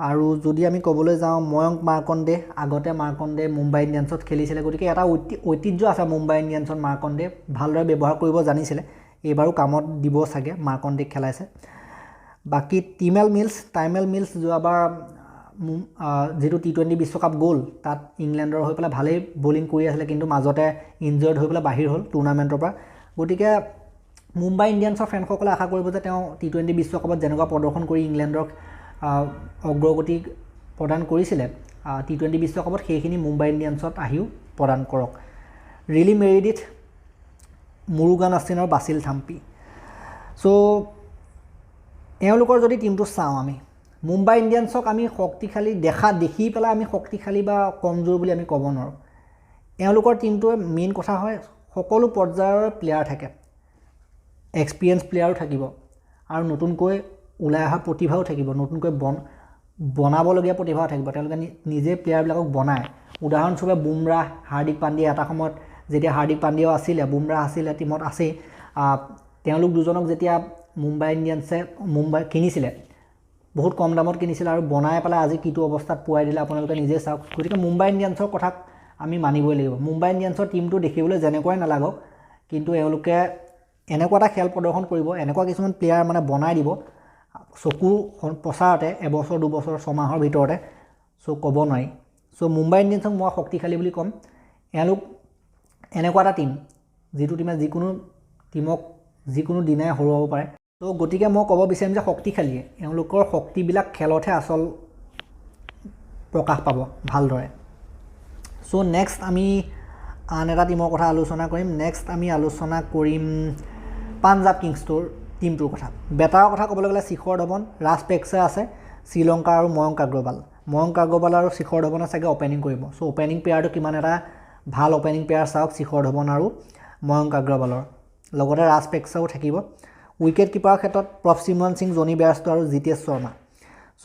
আৰু যদি আমি ক'বলৈ যাওঁ ময়ংক মাৰ্কণ্ডে আগতে মাৰ্কণ্ডে মুম্বাই ইণ্ডিয়ানছত খেলিছিলে গতিকে এটা ঐতিহ্য আছে মুম্বাই ইণ্ডিয়ানছত মাৰ্কণ্ডে ভালদৰে ব্যৱহাৰ কৰিব জানিছিলে এইবাৰো কামত দিব চাগে মাৰ্কণ্ডেক খেলাইছে বাকী টাইমেল মিলছ যোৱাবাৰ যেটো T20 বিশ্বকাপ গ'ল তাত ইংলেণ্ডৰ হৈ পেলাই ভালেই বলিং কৰি আছিলে কিন্তু মাজতে ইনজৰ্ড হৈ পেলাই বাহিৰ হ'ল টুৰ্নামেণ্টৰ পৰা গতিকে মুম্বাই ইণ্ডিয়ানছৰ ফেনসকলে আশা কৰিব যে তেওঁ T20 বিশ্বকাপত যেনেকুৱা প্ৰদৰ্শন কৰি ইংলেণ্ডক অগ্ৰগতি প্ৰদান কৰিছিলে T20 বিশ্বকাপত সেইখিনি মুম্বাই ইণ্ডিয়ানছত আহিও প্ৰদান কৰক ৰিলি মেৰিডিথ মুৰুগান আষ্টিনৰ বাচিল থাম্পি সো এওঁলোকৰ যদি টিমটো চাওঁ আমি মুম্বাই ইণ্ডিয়ানছক আমি শক্তিশালী দেখি পেলাই আমি শক্তিশালী বা কমজোৰ বুলি আমি ক'ব নোৱাৰোঁ এওঁলোকৰ টিমটোৱে মেইন কথা হয় সকলো পৰ্যায়ৰ প্লেয়াৰ থাকে এক্সপিৰিয়েঞ্চ প্লেয়াৰো থাকিব আৰু নতুনকৈ ওলাই অহা প্ৰতিভাও থাকিব নতুনকৈ বনাবলগীয়া প্ৰতিভাও থাকিব তেওঁলোকে নিজে প্লেয়াৰবিলাকক বনায় উদাহৰণস্বৰূপে বুমৰাহ হাৰ্দিক পাণ্ডিয়া এটা সময়ত যেতিয়া হাৰ্দিক পাণ্ডিয়াও আছিলে বুমৰাহ আছিলে টিমত আছেই তেওঁলোক দুজনক যেতিয়া মুম্বাই ইণ্ডিয়ানছে কিনিছিলে বহুত কম দামত কিনিছিলে আৰু বনাই পেলাই আজি কিটো অৱস্থাত পোৱাই দিলে আপোনালোকে নিজে চাওক গতিকে মুম্বাই ইণ্ডিয়ানছৰ কথা আমি মানিবই লাগিব মুম্বাই ইণ্ডিয়ানছৰ টিমটো দেখিবলৈ যেনেকুৱাই নালাগক কিন্তু এওঁলোকে এনেকুৱা এটা খেল প্ৰদৰ্শন কৰিব এনেকুৱা কিছুমান প্লেয়াৰ মানে বনাই দিব চকু প্ৰচাৰতে এবছৰ দুবছৰ ছমাহৰ ভিতৰতে সো ক'ব নোৱাৰি সো মুম্বাই ইণ্ডিয়ানছক মই শক্তিশালী বুলি ক'ম এওঁলোক এনেকুৱা এটা টিম যিটো টিমে টিমক যিকোনো দিনাই হৰুৱাব পাৰে তো গতিকে মই ক'ব বিচাৰিম যে শক্তিশালীয়ে এওঁলোকৰ শক্তিবিলাক খেলতহে আচল প্ৰকাশ পাব ভালদৰে সো নেক্সট আমি আন এটা টিমৰ কথা আলোচনা কৰিম নেক্সট আমি আলোচনা কৰিম পাঞ্জাৱ কিংছটোৰ টিমটোৰ কথা বেটাৰৰ কথা ক'বলৈ গ'লে শিখৰ ধৱন ৰাজপেক্সা আছে শ্ৰীলংকা আৰু ময়ংক আগ্ৰৱাল আৰু শিখৰ ধৱনে চাগে অপেনিং কৰিব সো অপেনিং পেয়াৰটো কিমান এটা ভাল অপেনিং পেয়াৰ চাওক শিখৰ ধৱন আৰু ময়ংক আগ্ৰৱালৰ লগতে ৰাজপেক্সাও থাকিব উইকেট কিপাৰৰ ক্ষেত্ৰত প্ৰভসিমৰন সিং জনি বেয়াৰষ্টো আৰু জিতেশ শৰ্মা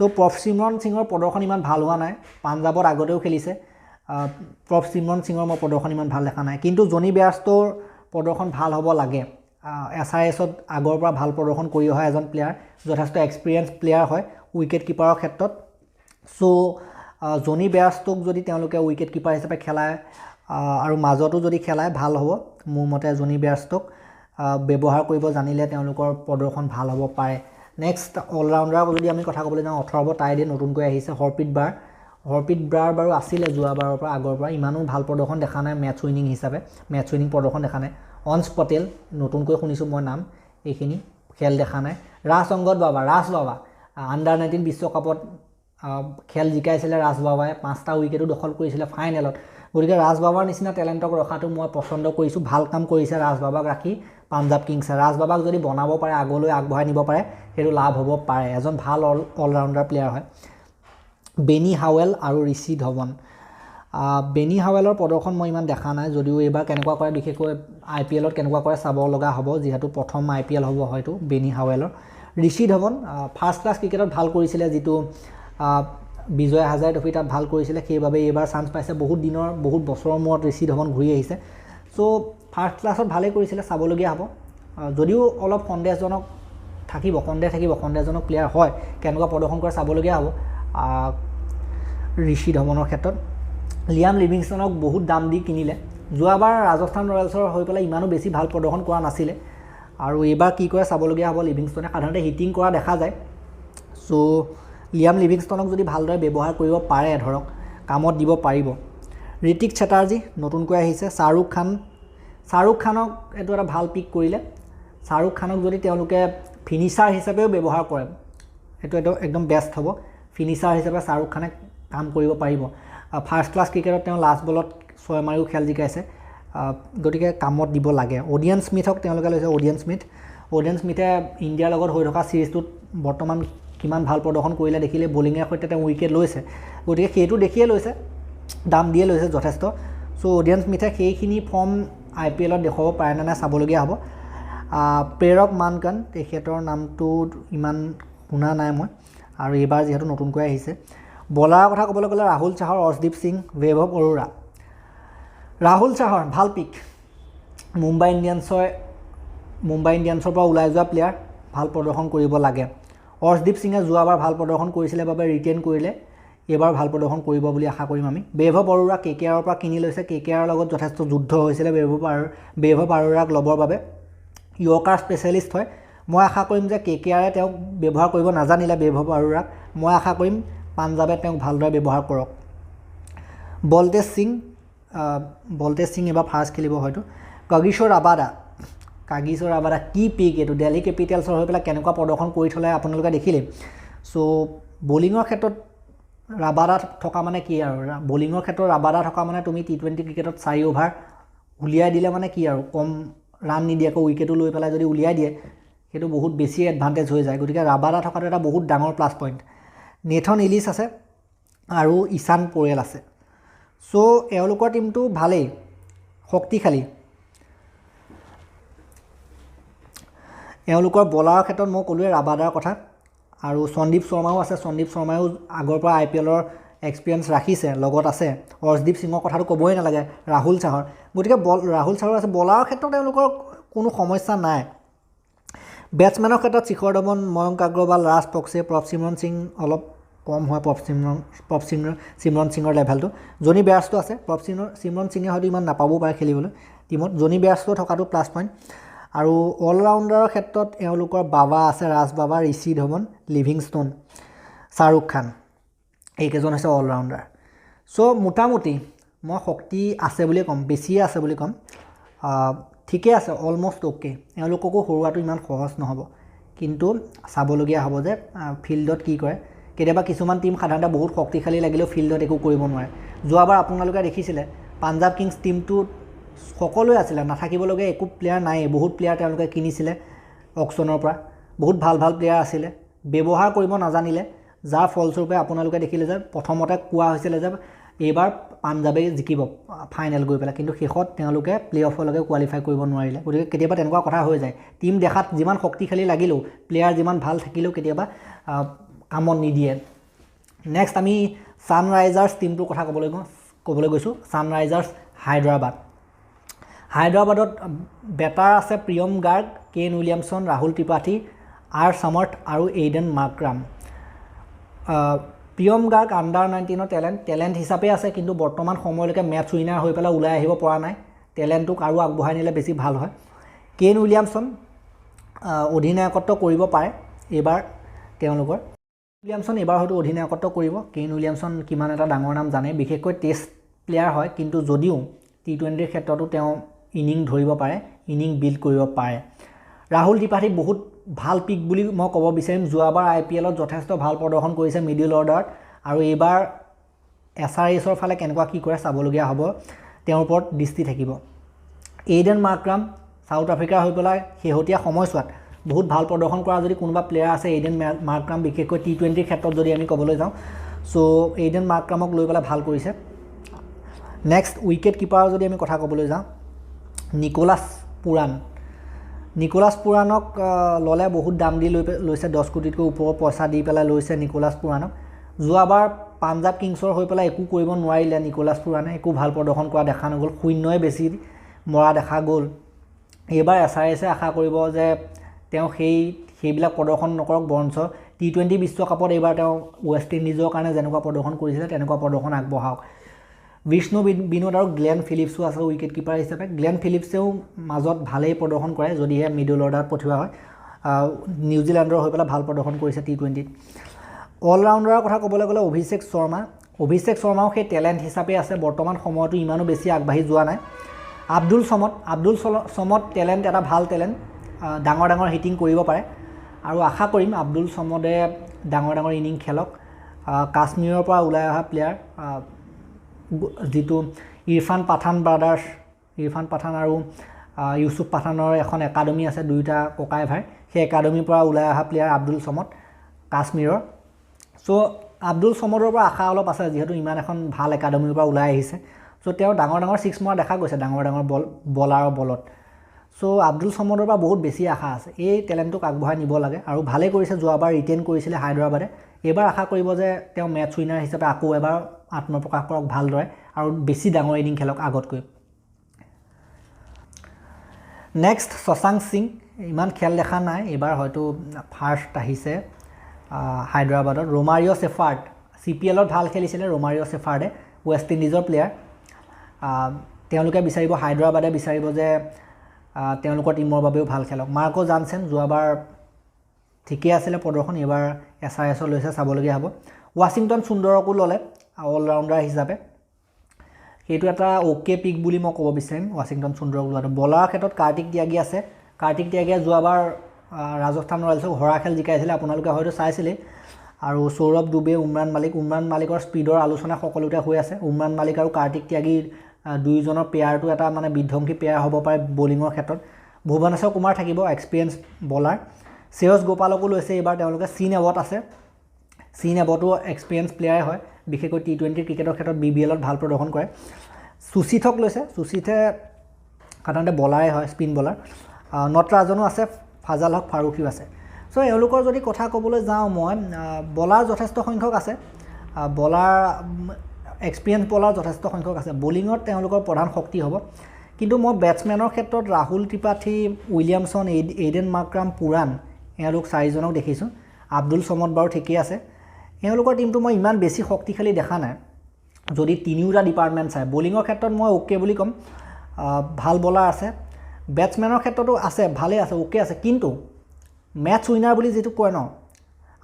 সো প্ৰভসিমৰন সিঙৰ প্ৰদৰ্শন ইমান ভাল হোৱা নাই পাঞ্জাৱত আগতেও খেলিছে প্ৰভসিমৰন সিঙৰ মই প্ৰদৰ্শন ইমান ভাল দেখা নাই কিন্তু জনি বেয়াৰষ্টোৰ প্ৰদৰ্শন ভাল হ'ব লাগে SRSত আগৰ পৰা ভাল প্ৰদৰ্শন কৰি অহা এজন প্লেয়াৰ যথেষ্ট এক্সপিৰিয়েঞ্চ প্লেয়াৰ হয় উইকেট কিপাৰৰ ক্ষেত্ৰত সো জনি বেয়াৰষ্টোক যদি তেওঁলোকে উইকেট কিপাৰ হিচাপে খেলায় আৰু মাজতো যদি খেলায় ভাল হ'ব মোৰ মতে জনি বেয়াৰষ্টোক ব্যৱহাৰ কৰিব জানিলে তেওঁলোকৰ প্ৰদৰ্শন ভাল হ'ব পাৰে নেক্সট অলৰাউণ্ডাৰৰ যদি আমি কথা ক'বলৈ যাওঁ 18 অভাৰ টাইডে নতুনকৈ আহিছে হৰপ্ৰীত ব্ৰাৰ বাৰু আছিলে যোৱাবাৰৰ পৰা আগৰ পৰা ইমানো ভাল প্ৰদৰ্শন দেখা নাই মেটচ উইনিং প্ৰদৰ্শন দেখা নাই। অঞ্জ পটেল নতুনকৈ শুনিছোঁ মই নাম, এইখিনি খেল দেখা নাই। ৰাজ বাবা আণ্ডাৰ-19 বিশ্বকাপত খেল জিকাইছিলে ৰাজ বাবাই, 5টা উইকেটো দখল কৰিছিলে ফাইনেলত। গতিকে ৰাজ বাবাৰ নিচিনা টেলেণ্টক ৰখাটো মই পচন্দ কৰিছোঁ, ভাল কাম কৰিছে ৰাজ বাবাক ৰাখি পাঞ্জাৱ কিংছে। ৰাজ বাবাক যদি বনাব পাৰে, আগলৈ আগবঢ়াই নিব পাৰে, সেইটো লাভ হ'ব পাৰে, এজন ভাল অলৰাউণ্ডাৰ প্লেয়াৰ হয়। বেনি হাৱেল আৰু ঋষি ধৱন। বেনি হাৱেলৰ প্ৰদৰ্শন মই ইমান দেখা নাই, যদিও এইবাৰ কেনেকুৱা কৰে বিশেষকৈ IPLত কেনেকুৱা কৰে চাব লগা হ'ব, যিহেতু প্ৰথম IPL হ'ব হয়তো বেনি হাৱেলৰ। ঋষি ধৱন ফাৰ্ষ্ট ক্লাছ ক্ৰিকেটত ভাল কৰিছিলে, যিটো বিজয় হাজাৰে ট্ৰফি তাত ভাল কৰিছিলে, সেইবাবে এইবাৰ চান্স পাইছে। বহুত বছৰৰ মূৰত ঋষি ধৱন ঘূৰি আহিছে। চ' ফাৰ্ষ্ট ক্লাছত ভালেই কৰিছিলে, চাবলগীয়া হ'ব। যদিও অলপ সন্দেহজনক সন্দেহজনক প্লেয়াৰ হয়, কেনেকুৱা প্ৰদৰ্শন কৰে চাবলগীয়া হ'ব ঋষি ধৱনৰ ক্ষেত্ৰত। লিয়াম লিভিংষ্টনক বহুত দাম দি কিনিলে, যোৱাবাৰ ৰাজস্থান ৰয়েলছৰ হৈ পেলাই ইমানো বেছি ভাল প্ৰদৰ্শন কৰা নাছিলে, আৰু এইবাৰ কি কৰে চাবলগীয়া হ'ব। লিভিংষ্টনে সাধাৰণতে হিটিং কৰা দেখা যায়। চ' লিয়াম লিভিংষ্টনক যদি ভালদৰে ব্যৱহাৰ কৰিব পাৰে, ধৰক কামত দিব পাৰিব। ঋতিক চেটাৰ্জী নতুনকৈ আহিছে। শ্বাহৰুখ খানক এইটো এটা ভাল পিক কৰিলে। শ্বাহৰুখ খানক যদি তেওঁলোকে ফিনিচাৰ হিচাপেও ব্যৱহাৰ কৰে, এইটো একদম বেষ্ট হ'ব। ফিনিচাৰ হিচাপে শ্বাহৰুখ খানে কাম কৰিব পাৰিব। ফাৰ্ষ্ট ক্লাছ ক্ৰিকেটত তেওঁ লাষ্ট বলত 6 মাৰিও খেল জিকাইছে, গতিকে কামত দিব লাগে। অডিয়েন স্মিথক তেওঁলোকে লৈছে। অডিয়েন স্মিথে ইণ্ডিয়াৰ লগত হৈ থকা ছিৰিজটোত বৰ্তমান কিমান ভাল প্ৰদৰ্শন কৰিলে দেখিলে, বলিঙৰ সৈতে তেওঁ উইকেট লৈছে, গতিকে সেইটো দেখিয়ে লৈছে, দাম দিয়ে লৈছে যথেষ্ট। চ' অডিয়েন স্মিথে সেইখিনি ফৰ্ম IPLত দেখুৱাব পাৰে নে নাই চাবলগীয়া হ'ব। প্ৰেৰক মানকান, তেখেতৰ নামটো ইমান শুনা নাই মই, আৰু এইবাৰ যিহেতু নতুনকৈ আহিছে। বলাৰৰ কথা ক'বলৈ গ'লে ৰাহুল চাহৰ, অৰ্শদীপ সিং, বৈভৱ অৰোৰা। ৰাহুল চাহৰ ভাল পিক, মুম্বাই ইণ্ডিয়ানছৰ পৰা ওলাই যোৱা প্লেয়াৰ, ভাল প্ৰদৰ্শন কৰিব লাগে। অৰ্শদীপ সিঙে যোৱাবাৰ ভাল প্ৰদৰ্শন কৰিছিলে বাবে ৰিটেইন কৰিলে, এইবাৰ ভাল প্ৰদৰ্শন কৰিব বুলি আশা কৰিম আমি। বৈভৱ অৰোৰা KKRৰ পৰা কিনি লৈছে, KKRৰ লগত যথেষ্ট যুদ্ধ হৈছিলে বৈভৱ অৰোৰাক ল'বৰ বাবে। য়ৰ্কাৰ স্পেচিয়েলিষ্ট হয়, মই আশা কৰিম যে KKRে তেওঁক ব্যৱহাৰ কৰিব নাজানিলে বৈভৱ অৰোৰাক, মই আশা কৰিম পাঞ্জাৱে তেওঁক ভালদৰে ব্যৱহাৰ কৰক। বলতেজ সিং এবাৰ ফাৰ্ষ্ট খেলিব হয়তো। কাগিছৰ ৰাবাডা কি পিক এইটো, দেলহি কেপিটেলছৰ হৈ পেলাই কেনেকুৱা প্ৰদৰ্শন কৰি থ'লে আপোনালোকে দেখিলে। চ' বলিঙৰ ক্ষেত্ৰত ৰাবাডা থকা মানে কি আৰু, বলিঙৰ ক্ষেত্ৰত ৰাবাডা থকা মানে তুমি T20 ক্ৰিকেটত 4 অভাৰ উলিয়াই দিলে মানে কি আৰু, কম ৰান নিদিয়াকৈ উইকেটো লৈ পেলাই যদি উলিয়াই দিয়ে, সেইটো বহুত বেছি এডভান্টেজ হৈ যায়। গতিকে ৰাবাডা থকাটো এটা বহুত ডাঙৰ প্লাছ পইণ্ট। নেথন ইলিছ আছে আৰু ঈশান পৰেল আছে। চ' এওঁলোকৰ টিমটো ভালেই, শক্তিশালী। এওঁলোকৰ বলাৰৰ ক্ষেত্ৰত মই ক'লোৱে ৰাবাডাৰ কথা, আৰু সন্দীপ শৰ্মাও আছে। সন্দীপ শৰ্মায়ো আগৰ পৰা IPLৰ এক্সপিৰিয়েঞ্চ ৰাখিছে, লগত আছে। অৰ্শদীপ সিঙৰ কথাটো ক'বই নালাগে, ৰাহুল চাহৰ, গতিকে ৰাহুল চাহৰ আছে। বলাৰৰ ক্ষেত্ৰত তেওঁলোকৰ কোনো সমস্যা নাই। বেটছমেনৰ ক্ষেত্ৰত শিখৰ ধৱন, ময়ংক আগ্ৰৱাল, ৰাজ পক্সে, প্ৰভচিমৰণ সিং অলপ কম হয়, প্ৰভচিমৰণ সিঙৰ লেভেলটো। জনি বেয়াৰ্ছটো আছে, প্ৰভচিমৰণ সিঙে হয়তো ইমান নাপাবও পাৰে খেলিবলৈ টিমত, জনি বেয়াৰ্ছটো থকাটো প্লাছ পইণ্ট। আৰু অলৰাউণ্ডাৰৰ ক্ষেত্ৰত এওঁলোকৰ বাবা আছে, ৰাজ বাবা, ঋষি ধৱন, লিভিংষ্টন, শ্বাহৰুখ খান, এইকেইজন হৈছে অলৰাউণ্ডাৰ। চ' মোটামুটি মই শক্তি আছে বুলিয়ে ক'ম, বেছিয়ে আছে বুলি ক'ম, ঠিকে আছে, অলমষ্ট অ'কে। এওঁলোককো হৰুৱাটো ইমান সহজ নহ'ব, কিন্তু চাবলগীয়া হ'ব যে ফিল্ডত কি কৰে। কেতিয়াবা কিছুমান টিম সাধাৰণতে বহুত শক্তিশালী লাগিলেও ফিল্ডত একো কৰিব নোৱাৰে। যোৱাবাৰ আপোনালোকে দেখিছিলে পাঞ্জাৱ কিংছ টিমটোত সকলোৱে আছিলে, নাথাকিবলগীয়া একো প্লেয়াৰ নায়েই, বহুত প্লেয়াৰ তেওঁলোকে কিনিছিলে অকশ্যনৰ পৰা, বহুত ভাল প্লেয়াৰ আছিলে, ব্যৱহাৰ কৰিব নাজানিলে, যাৰ ফলস্বৰূপে আপোনালোকে দেখিলে যে প্ৰথমতে কোৱা হৈছিলে যে এইবাৰ পাঞ্জাৱে জিকিব ফাইনেল গৈ পেলাই, কিন্তু শেষত তেওঁলোকে প্লে অফলৈকে কোৱালিফাই কৰিব নোৱাৰিলে। গতিকে কেতিয়াবা তেনেকুৱা কথা হৈ যায়, টিম দেখাত যিমান শক্তিশালী লাগিলেও, প্লেয়াৰ যিমান ভাল থাকিলেও কেতিয়াবা কামত নিদিয়ে। নেক্সট আমি ছানৰাইজাৰ্ছ টিমটোৰ কথা ক'বলৈ গৈছোঁ। ছানৰাইজাৰ্ছ হায়দৰাবাদত বেটাৰ আছে Priyam Garg, Kane Williamson, Rahul Tripathi, R Samarth আৰু এইডেন মাৰ্ক্ৰাম। প্ৰিয়ম গাৰ্গ আণ্ডাৰ-19ৰ টেলেণ্ট হিচাপে আছে, কিন্তু বৰ্তমান সময়লৈকে মেটচ উইনাৰ হৈ পেলাই ওলাই আহিব পৰা নাই। টেলেণ্টটোক আৰু আগবঢ়াই নিলে বেছি ভাল হয়। কেন উইলিয়ামছন অধিনায়কত্ব কৰিব পাৰে, এইবাৰ তেওঁলোকৰ উইলিয়ামছন এইবাৰ হয়তো অধিনায়কত্ব কৰিব কেইন উইলিয়ামছন কিমান এটা ডাঙৰ নাম জানে বিশেষকৈ টেষ্ট প্লেয়াৰ হয় কিন্তু যদিও টি20ৰ ক্ষেত্ৰতো তেওঁ ইনিং ধৰিব পাৰে ইনিং বিল্ড কৰিব পাৰে ৰাহুল ত্ৰিপাঠী বহুত ভাল পিক বুলি মই ক'ব বিচাৰিম যোৱাবাৰ IPLত যথেষ্ট ভাল প্ৰদৰ্শন কৰিছে মিডল অৰ্ডাৰত আৰু এইবাৰ SRHৰ ফালে কেনেকুৱা কি কৰে চাবলগীয়া হ'ব তেওঁৰ ওপৰত দৃষ্টি থাকিব এইডেন মাৰ্ক্ৰাম সাউথ আফ্ৰিকাৰ হৈ পেলাই শেহতীয়া সময়ছোৱাত বহুত ভাল প্ৰদৰ্শন কৰা যদি কোনোবা প্লেয়াৰ আছে এইডেন মাৰ্ক্ৰাম বিশেষকৈ টি20ৰ ক্ষেত্ৰত যদি আমি ক'বলৈ যাওঁ সো এইডেন মাৰ্ক্ৰামক লৈ পেলাই ভাল কৰিছে নেক্সট উইকেট কিপাৰৰ যদি আমি কথা ক'বলৈ যাওঁ নিকোলাছ পুৰাণক ল'লে বহুত দাম দি লৈছে 10 কোটিতকৈ ওপৰৰ পইচা দি পেলাই লৈছে নিকোলাছ পুৰাণক যোৱাবাৰ পাঞ্জাব কিংছৰ হৈ পেলাই একো কৰিব নোৱাৰিলে নিকোলাছ পুৰাণে একো ভাল প্ৰদৰ্শন কৰা দেখা নগ'ল শূন্যই বেছি মৰা দেখা গ'ল এইবাৰ SRHে আশা কৰিব যে তেওঁ সেইবিলাক প্ৰদৰ্শন নকৰক বৰঞ্চ টি20 বিশ্বকাপত এইবাৰ তেওঁ ৱেষ্ট ইণ্ডিজৰ কাৰণে যেনেকুৱা প্ৰদৰ্শন কৰিছিলে তেনেকুৱা প্ৰদৰ্শন আগবঢ়াওক বিষ্ণু বিনোদ আৰু গ্লেন ফিলিপছো আছে উইকেট কিপাৰ হিচাপে গ্লেন ফিলিপছেও মাজত ভালেই প্ৰদৰ্শন কৰে যদিহে মিডল অৰ্ডাৰত পঠিওৱা হয় নিউজিলেণ্ডৰ হৈ পেলাই ভাল প্ৰদৰ্শন কৰিছে টি20ত অলৰাউণ্ডাৰৰ কথা ক'বলৈ গ'লে অভিষেক শৰ্মাও সেই টেলেণ্ট হিচাপে আছে বৰ্তমান সময়তো ইমানো বেছি আগবাঢ়ি যোৱা নাই আব্দুল সমদ টেলেণ্ট এটা ভাল টেলেণ্ট ডাঙৰ হিটিং কৰিব পাৰে আৰু আশা কৰিম আব্দুল সমদে ডাঙৰ ইনিং খেলক কাশ্মীৰৰ পৰা ওলাই অহা প্লেয়াৰ যিটো ইৰফান পাঠান আৰু ইউছুফ পাঠানৰ এখন একাডেমি আছে দুইটা ককাই ভাই সেই একাডেমিৰ পৰা ওলাই অহা প্লেয়াৰ আব্দুল সমদ কাশ্মীৰৰ সো আব্দুল সমদৰ পৰা আশা অলপ আছে যিহেতু ইমান এখন ভাল একাডেমিৰ পৰা ওলাই আহিছে সো তেওঁ ডাঙৰ 6 মৰা দেখা গৈছে ডাঙৰ বলাৰৰ বলত সো আব্দুল সমদৰ পৰা বহুত বেছি আশা আছে এই টেলেণ্টক আগবঢ়াই নিব লাগে আৰু ভালে কৰিছে যোৱাবাৰ ৰিটেইন কৰিছিলে হায়দৰাবাদে এইবাৰ আশা কৰিব যে তেওঁ মেটচ উইনাৰ হিচাপে আকৌ এবাৰ আত্মপ্ৰকাশ কৰক ভালদৰে আৰু বেছি ডাঙৰ ইনিং খেলক আগতকৈ নেক্সট শশাংক সিং ইমান খেল দেখা নাই এইবাৰ হয়তো ফাৰ্ষ্ট আহিছে হায়দৰাবাদত ৰোমাৰিঅ' চেফাৰ্ড CPLত ভাল খেলিছিলে ৰোমাৰিঅ' চেফাৰ্ডে ৱেষ্ট ইণ্ডিজৰ প্লেয়াৰ তেওঁলোকে বিচাৰিব হায়দৰাবাদে বিচাৰিব যে তেওঁলোকৰ টিমৰ বাবেও ভাল খেলক মাৰ্কো জানছেন যোৱাবাৰ ঠিকই আছিলে প্ৰদৰ্শন এইবাৰ SRH লৈছে চাবলগীয়া হ'ব ৱাশ্বিংটন সুন্দৰকো ল'লে অলৰাউণ্ডাৰ হিচাপে সেইটো এটা অ'কে পিক বুলি মই ক'ব বিচাৰিম ৱাশ্বিংটন সুন্দৰক লোৱাটো বলাৰৰ ক্ষেত্ৰত কাৰ্তিক ত্যাগী আছে কাৰ্তিক ত্যাগীয়ে যোৱাবাৰ ৰাজস্থান ৰয়েলছক হৰা খেল জিকাইছিলে আপোনালোকে হয়তো চাইছিলে আৰু সৌৰভ দুবে উমৰাণ মালিকৰ স্পীডৰ আলোচনা সকলোতে হৈ আছে উমৰাণ মালিক আৰু কাৰ্তিক ত্যাগী দুইজনৰ পেয়াৰটো এটা মানে বিধ্বংসী পেয়াৰ হ'ব পাৰে বলিঙৰ ক্ষেত্ৰত ভুৱনেশ্বৰ কুমাৰ থাকিব এক্সপিৰিয়েঞ্চ বলাৰ শ্ৰেয়স গোপালকো লৈছে এইবাৰ তেওঁলোকে চিন এবট আছে চিন এবটো এক্সপিৰিয়েঞ্চ প্লেয়াৰে হয় বিশেষকৈ টি20 ক্ৰিকেটৰ ক্ষেত্ৰত BBLত ভাল প্ৰদৰ্শন কৰে সুচিথক লৈছে সুচিথে সাধাৰণতে বলাৰে হয় স্পিন বলাৰ নটৰাজনো আছে ফাজাল হক ফাৰুকিও আছে সো এওঁলোকৰ যদি কথা ক'বলৈ যাওঁ মই বলাৰ যথেষ্ট সংখ্যক আছে বলাৰ এক্সপিৰিয়েঞ্চ বলাৰ যথেষ্ট সংখ্যক আছে বলিঙত তেওঁলোকৰ প্ৰধান শক্তি হ'ব কিন্তু মই বেটছমেনৰ ক্ষেত্ৰত Rahul Tripathi Williamson Aiden Markram Pooran এওঁলোক চাৰিজনক দেখিছোঁ আব্দুল সমদ বাৰু ঠিকেই আছে এওঁলোকৰ টিমটো মই ইমান বেছি শক্তিশালী দেখা নাই যদি তিনিওটা ডিপাৰ্টমেণ্ট চাই বলিঙৰ ক্ষেত্ৰত মই অ'কে বুলি ক'ম ভাল বলাৰ আছে বেটছমেনৰ ক্ষেত্ৰতো আছে ভালেই আছে অ'কে আছে কিন্তু মেটচ উইনাৰ বুলি যিটো কয় ন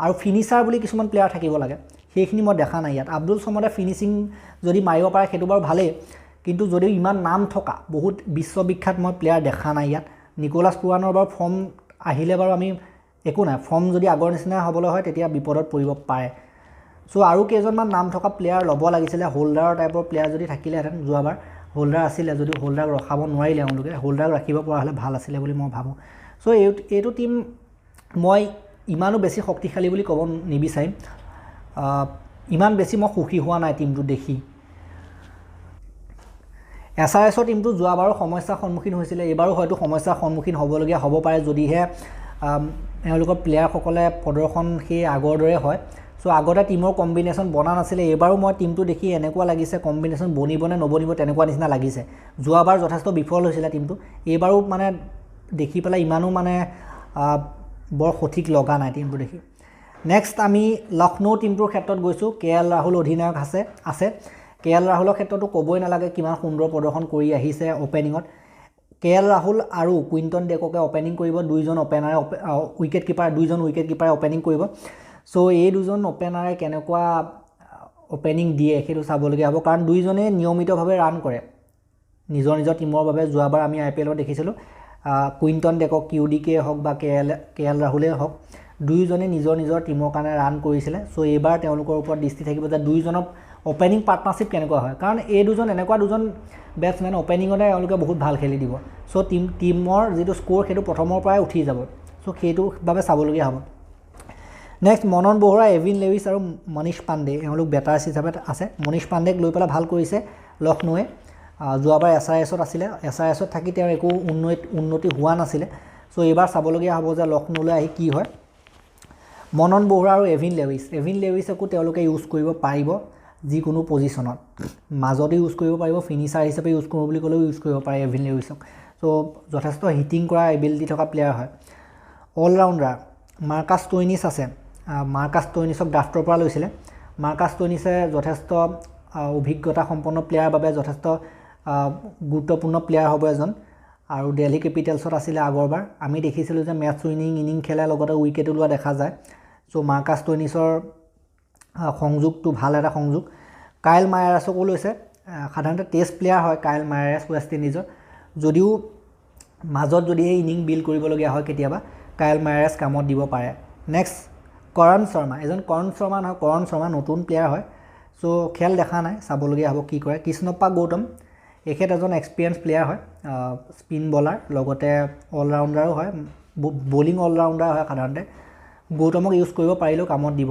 আৰু ফিনিচাৰ বুলি কিছুমান প্লেয়াৰ থাকিব লাগে সেইখিনি মই দেখা নাই ইয়াত আব্দুল সমদে ফিনিচিং যদি মাৰিব পাৰে সেইটো বাৰু ভালেই কিন্তু যদিও ইমান নাম থকা বহুত বিশ্ববিখ্যাত মই প্লেয়াৰ দেখা নাই ইয়াত নিকোলাছ পুৰাণৰ বাৰু ফৰ্ম আহিলে বাৰু আমি একো নাই ফৰ্ম যদি আগৰ নিচিনা হ'বলৈ হয় তেতিয়া বিপদত পৰিব পাৰে সো আৰু কেইজনমান নাম থকা প্লেয়াৰ ল'ব লাগিছিলে হোল্ডাৰৰ টাইপৰ প্লেয়াৰ যদি থাকিলেহেঁতেন যোৱাবাৰ হোল্ডাৰ আছিলে যদি হোল্ডাৰক ৰখাব নোৱাৰিলে তেওঁলোকে হোল্ডাৰক ৰাখিব পৰা হ'লে ভাল আছিলে বুলি মই ভাবোঁ সো এইটো টিম মই ইমানো বেছি শক্তিশালী বুলি ক'ব নিবিচাৰিম ইমান বেছি মই সুখী হোৱা নাই টিমটো দেখি SRHৰ টিমটো যোৱাবাৰো সমস্যাৰ সন্মুখীন হৈছিলে এইবাৰো হয়তো সমস্যাৰ সন্মুখীন হ'বলগীয়া হ'ব পাৰে যদিহে এওঁলোকৰ প্লেয়াৰসকলে প্ৰদৰ্শন সেই আগৰ দৰে হয় সো আগতে টিমৰ কম্বিনেশ্যন বনা নাছিলে এইবাৰো মই টিমটো দেখি এনেকুৱা লাগিছে কম্বিনেশ্যন বনিব নে নবনিব তেনেকুৱা নিচিনা লাগিছে যোৱাবাৰ যথেষ্ট বিফল হৈছিলে টিমটো এইবাৰো মানে দেখি পেলাই ইমানো মানে বৰ সঠিক লগা নাই টিমটো দেখি নেক্সট আমি লক্ষ্ণৌ টিমটোৰ ক্ষেত্ৰত গৈছোঁ KL ৰাহুল অধিনায়ক আছে KL ৰাহুলৰ ক্ষেত্ৰতো ক'বই নালাগে কিমান সুন্দৰ প্ৰদৰ্শন কৰি আহিছে অপেনিঙত KL ৰাহুল আৰু কুইণ্টন ডেককে অপেনিং কৰিব, দুইজন অপেনাৰে দুইজন উইকেট কিপাৰে অপেনিং কৰিব। চ' এই দুজন অপেনাৰে কেনেকুৱা অপেনিং দিয়ে সেইটো চাবলগীয়া হ'ব, কাৰণ দুইজনে নিয়মিতভাৱে ৰান কৰে নিজৰ নিজৰ টীমৰ বাবে। যোৱাবাৰ আমি IPLত দেখিছিলোঁ কুইণ্টন ডেকক QDK হওক বা KL ৰাহুলেই হওক, দুয়োজনে নিজৰ নিজৰ টীমৰ কাৰণে ৰান কৰিছিলে। চ' এইবাৰ তেওঁলোকৰ ওপৰত দৃষ্টি থাকিব যে দুইজনৰ অপেনিং পাৰ্টনাৰশ্বিপ কেনেকুৱা হয়, কাৰণ এই দুজন এনেকুৱা দুজন বেটছমেন অপেনিঙতে তেওঁলোকে বহুত ভাল খেলি দিব। চ' টীমৰ যিটো স্ক'ৰ সেইটো প্ৰথমৰ পৰাই উঠি যাব। চ' সেইটো বাবে চাবলগীয়া হ'ব। নেক্সট মনন বৰুৱা, এভিন লেভিছ আৰু মনীষ পাণ্ডে, এওঁলোক বেটাৰ্ছ হিচাপে আছে। মনীষ পাণ্ডেক লৈ পেলাই ভাল কৰিছে লক্ষ্ণৌৱে। যোৱাবাৰ SRSত আছিলে, SRSত থাকি তেওঁৰ একো উন্নতি হোৱা নাছিলে। চ' এইবাৰ চাবলগীয়া হ'ব যে লক্ষ্ণৌলৈ আহি কি হয়। মনন বৰুৱা আৰু এভিন লেভিছকো তেওঁলোকে ইউজ কৰিব পাৰিব যিকোনো পজিশ্যনত, মাজতে ইউজ কৰিব পাৰিব, ফিনিচাৰ হিচাপে ইউজ কৰোঁ বুলি ক'লেও ইউজ কৰিব পাৰে এভিন লেভিছক। চ' যথেষ্ট হিটিং কৰা এবিলিটি থকা প্লেয়াৰ হয়। অলৰাউণ্ডাৰ মাৰ্কাছ ষ্টইনিছ আছে। মাৰ্কাছ ষ্টইনিছক ড্ৰাফটৰ পৰা লৈছিলে। মাৰ্কাছ ষ্টইনিছে যথেষ্ট অভিজ্ঞতা সম্পন্ন প্লেয়াৰ বাবে যথেষ্ট গুৰুত্বপূৰ্ণ প্লেয়াৰ হ'ব এজন, আৰু দিল্লী কেপিটেলছত আছিলে আগৰবাৰ। আমি দেখিছিলোঁ যে মেটছ উইনিং ইনিং খেলে, লগতে উইকেটো লোৱা দেখা যায়। চ' মাৰ্কাছ ষ্টইনিছৰ সংযোগটো ভাল এটা সংযোগ। কাইল মায়াৰেছকো লৈছে। সাধাৰণতে টেষ্ট প্লেয়াৰ হয় কাইল মায়াৰেছ ৱেষ্ট ইণ্ডিজৰ, যদিও মাজত যদি এই ইনিং বিল্ড কৰিবলগীয়া হয় কেতিয়াবা, কাইল মায়াৰেছ কামত দিব পাৰে। নেক্সট কৰণ শৰ্মা, কৰণ শৰ্মা নতুন প্লেয়াৰ হয়। চ' খেল দেখা নাই, চাবলগীয়া হ'ব কি কৰে। কৃষ্ণপ্পা গৌতম, এখেত এজন এক্সপিৰিয়েঞ্চ প্লেয়াৰ হয়, স্পিন বলাৰ, লগতে অলৰাউণ্ডাৰো হয়, বলিং অলৰাউণ্ডাৰ হয় সাধাৰণতে। গৌতমক ইউজ কৰিব পাৰিলেও কামত দিব।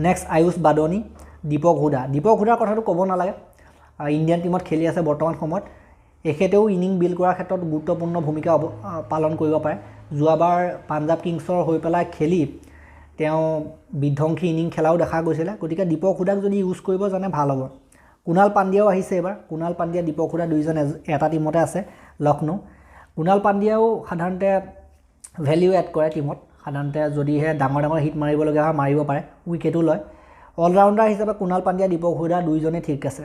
নেক্সট আয়ুষ বাদনী, দীপক হুডাৰ কথাটো ক'ব নালাগে, ইণ্ডিয়ান টীমত খেলি আছে বৰ্তমান সময়ত। এখেতেও ইনিং বিল্ড কৰাৰ ক্ষেত্ৰত গুৰুত্বপূৰ্ণ ভূমিকা পালন কৰিব পাৰে। যোৱাবাৰ পাঞ্জাৱ কিংছৰ হৈ পেলাই খেলি তেওঁ বিধ্বংসী ইনিং খেলাও দেখা গৈছিলে। গতিকে দীপক হুডাক যদি ইউজ কৰিব জানে ভাল হ'ব। কুণাল পাণ্ডিয়াও আহিছে এইবাৰ। কুণাল পাণ্ডিয়া, দীপক হুডা দুইজন এটা টীমতে আছে লক্ষ্ণৌ। কুণাল পাণ্ডিয়াও সাধাৰণতে ভেলিউ এড কৰে টীমত। সাধাৰণতে যদিহে ডাঙৰ হিট মাৰিবলগীয়া হয় মাৰিব পাৰে, উইকেটো লয়। অলৰাউণ্ডাৰ হিচাপে কুণাল পাণ্ডিয়া, দীপক হুডা দুইজনে ঠিক আছে।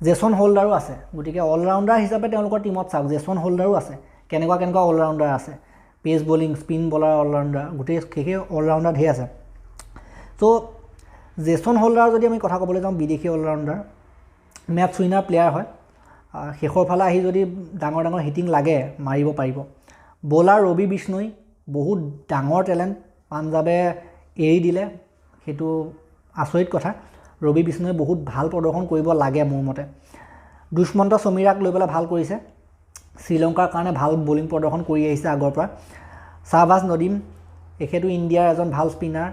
জেছন হোল্ডাৰো আছে। গতিকে অলৰাউণ্ডাৰ হিচাপে তেওঁলোকৰ টীমত চাওক, জেছন হোল্ডাৰো আছে। কেনেকুৱা অলৰাউণ্ডাৰ আছে, pace bowling, spin bowler allrounder, গোটেই সেই অলৰাউণ্ডাৰ ধেৰ আছে। চ' জেছন হোল্ডাৰ যদি আমি কথা ক'বলৈ যাওঁ, বিদেশী অলৰাউণ্ডাৰ, মেটছ উইনাৰ প্লেয়াৰ হয়। শেষৰ ফালে আহি যদি ডাঙৰ হিটিং লাগে মাৰিব পাৰিব। বলাৰ ৰবি বিষ্ণই, বহুত ডাঙৰ টেলেণ্ট, পাঞ্জাৱে এৰি দিলে, সেইটো আচৰিত কথা। ৰবি বিষ্ণুৱে বহুত ভাল প্ৰদৰ্শন কৰিব লাগে মোৰ মতে। দুষ্মন্ত সমীৰাক লৈ পেলাই ভাল কৰিছে, শ্ৰীলংকাৰ কাৰণে ভাল বলিং প্ৰদৰ্শন কৰি আহিছে আগৰ পৰা। শ্বাহবাজ নদীম, এখেতো ইণ্ডিয়াৰ এজন ভাল স্পিনাৰ,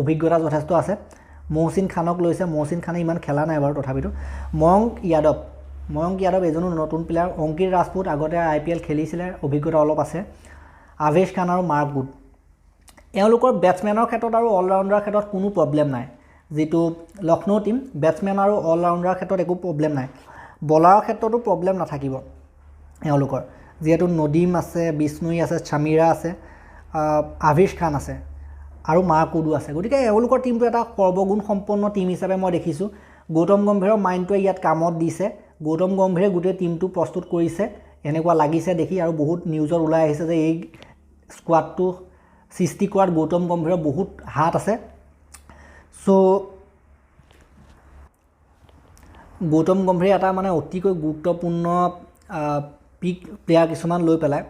অভিজ্ঞতা যথেষ্ট আছে। মহচিন খানক লৈছে। মহচিন খানে ইমান খেলা নাই বাৰু, তথাপিতো। ময়ংক য়াদৱ এজনো নতুন প্লেয়াৰ। অংকিত ৰাজপুত আগতে IPL খেলিছিলে, অভিজ্ঞতা অলপ আছে। আভেশ খান আৰু মাৰ্ক গুড, এওঁলোকৰ বেটছমেনৰ ক্ষেত্ৰত আৰু অলৰাউণ্ডাৰৰ ক্ষেত্ৰত কোনো প্ৰব্লেম নাই। যিটো লক্ষ্ণৌ টীম, বেটছমেন আৰু অলৰাউণ্ডাৰৰ ক্ষেত্ৰত একো প্ৰব্লেম নাই। বলাৰৰ ক্ষেত্ৰতো প্ৰব্লেম নাথাকিব এওঁলোকৰ, যিহেতু নদীম আছে, বিষ্ণুই আছে, চামিৰা আছে, আভেশ খান আছে আৰু মাৰ্কুডো আছে। গতিকে এওঁলোকৰ টীমটো এটা সৰ্বগুণ সম্পন্ন টীম হিচাপে মই দেখিছোঁ। গৌতম গম্ভীৰৰ মাইণ্ডটোৱে ইয়াত কামত দিছে। গৌতম গম্ভীৰে গোটেই টীমটো প্ৰস্তুত কৰিছে এনেকুৱা লাগিছে দেখি, আৰু বহুত নিউজত ওলাই আহিছে যে এই স্কোৱাডটো সৃষ্টি কৰাত গৌতম গম্ভীৰৰ বহুত হাত আছে। চ' গৌতম গম্ভীৰে এটা মানে অতিকৈ গুৰুত্বপূৰ্ণ পিক প্লেয়াৰ কিছুমান লৈ পেলাই।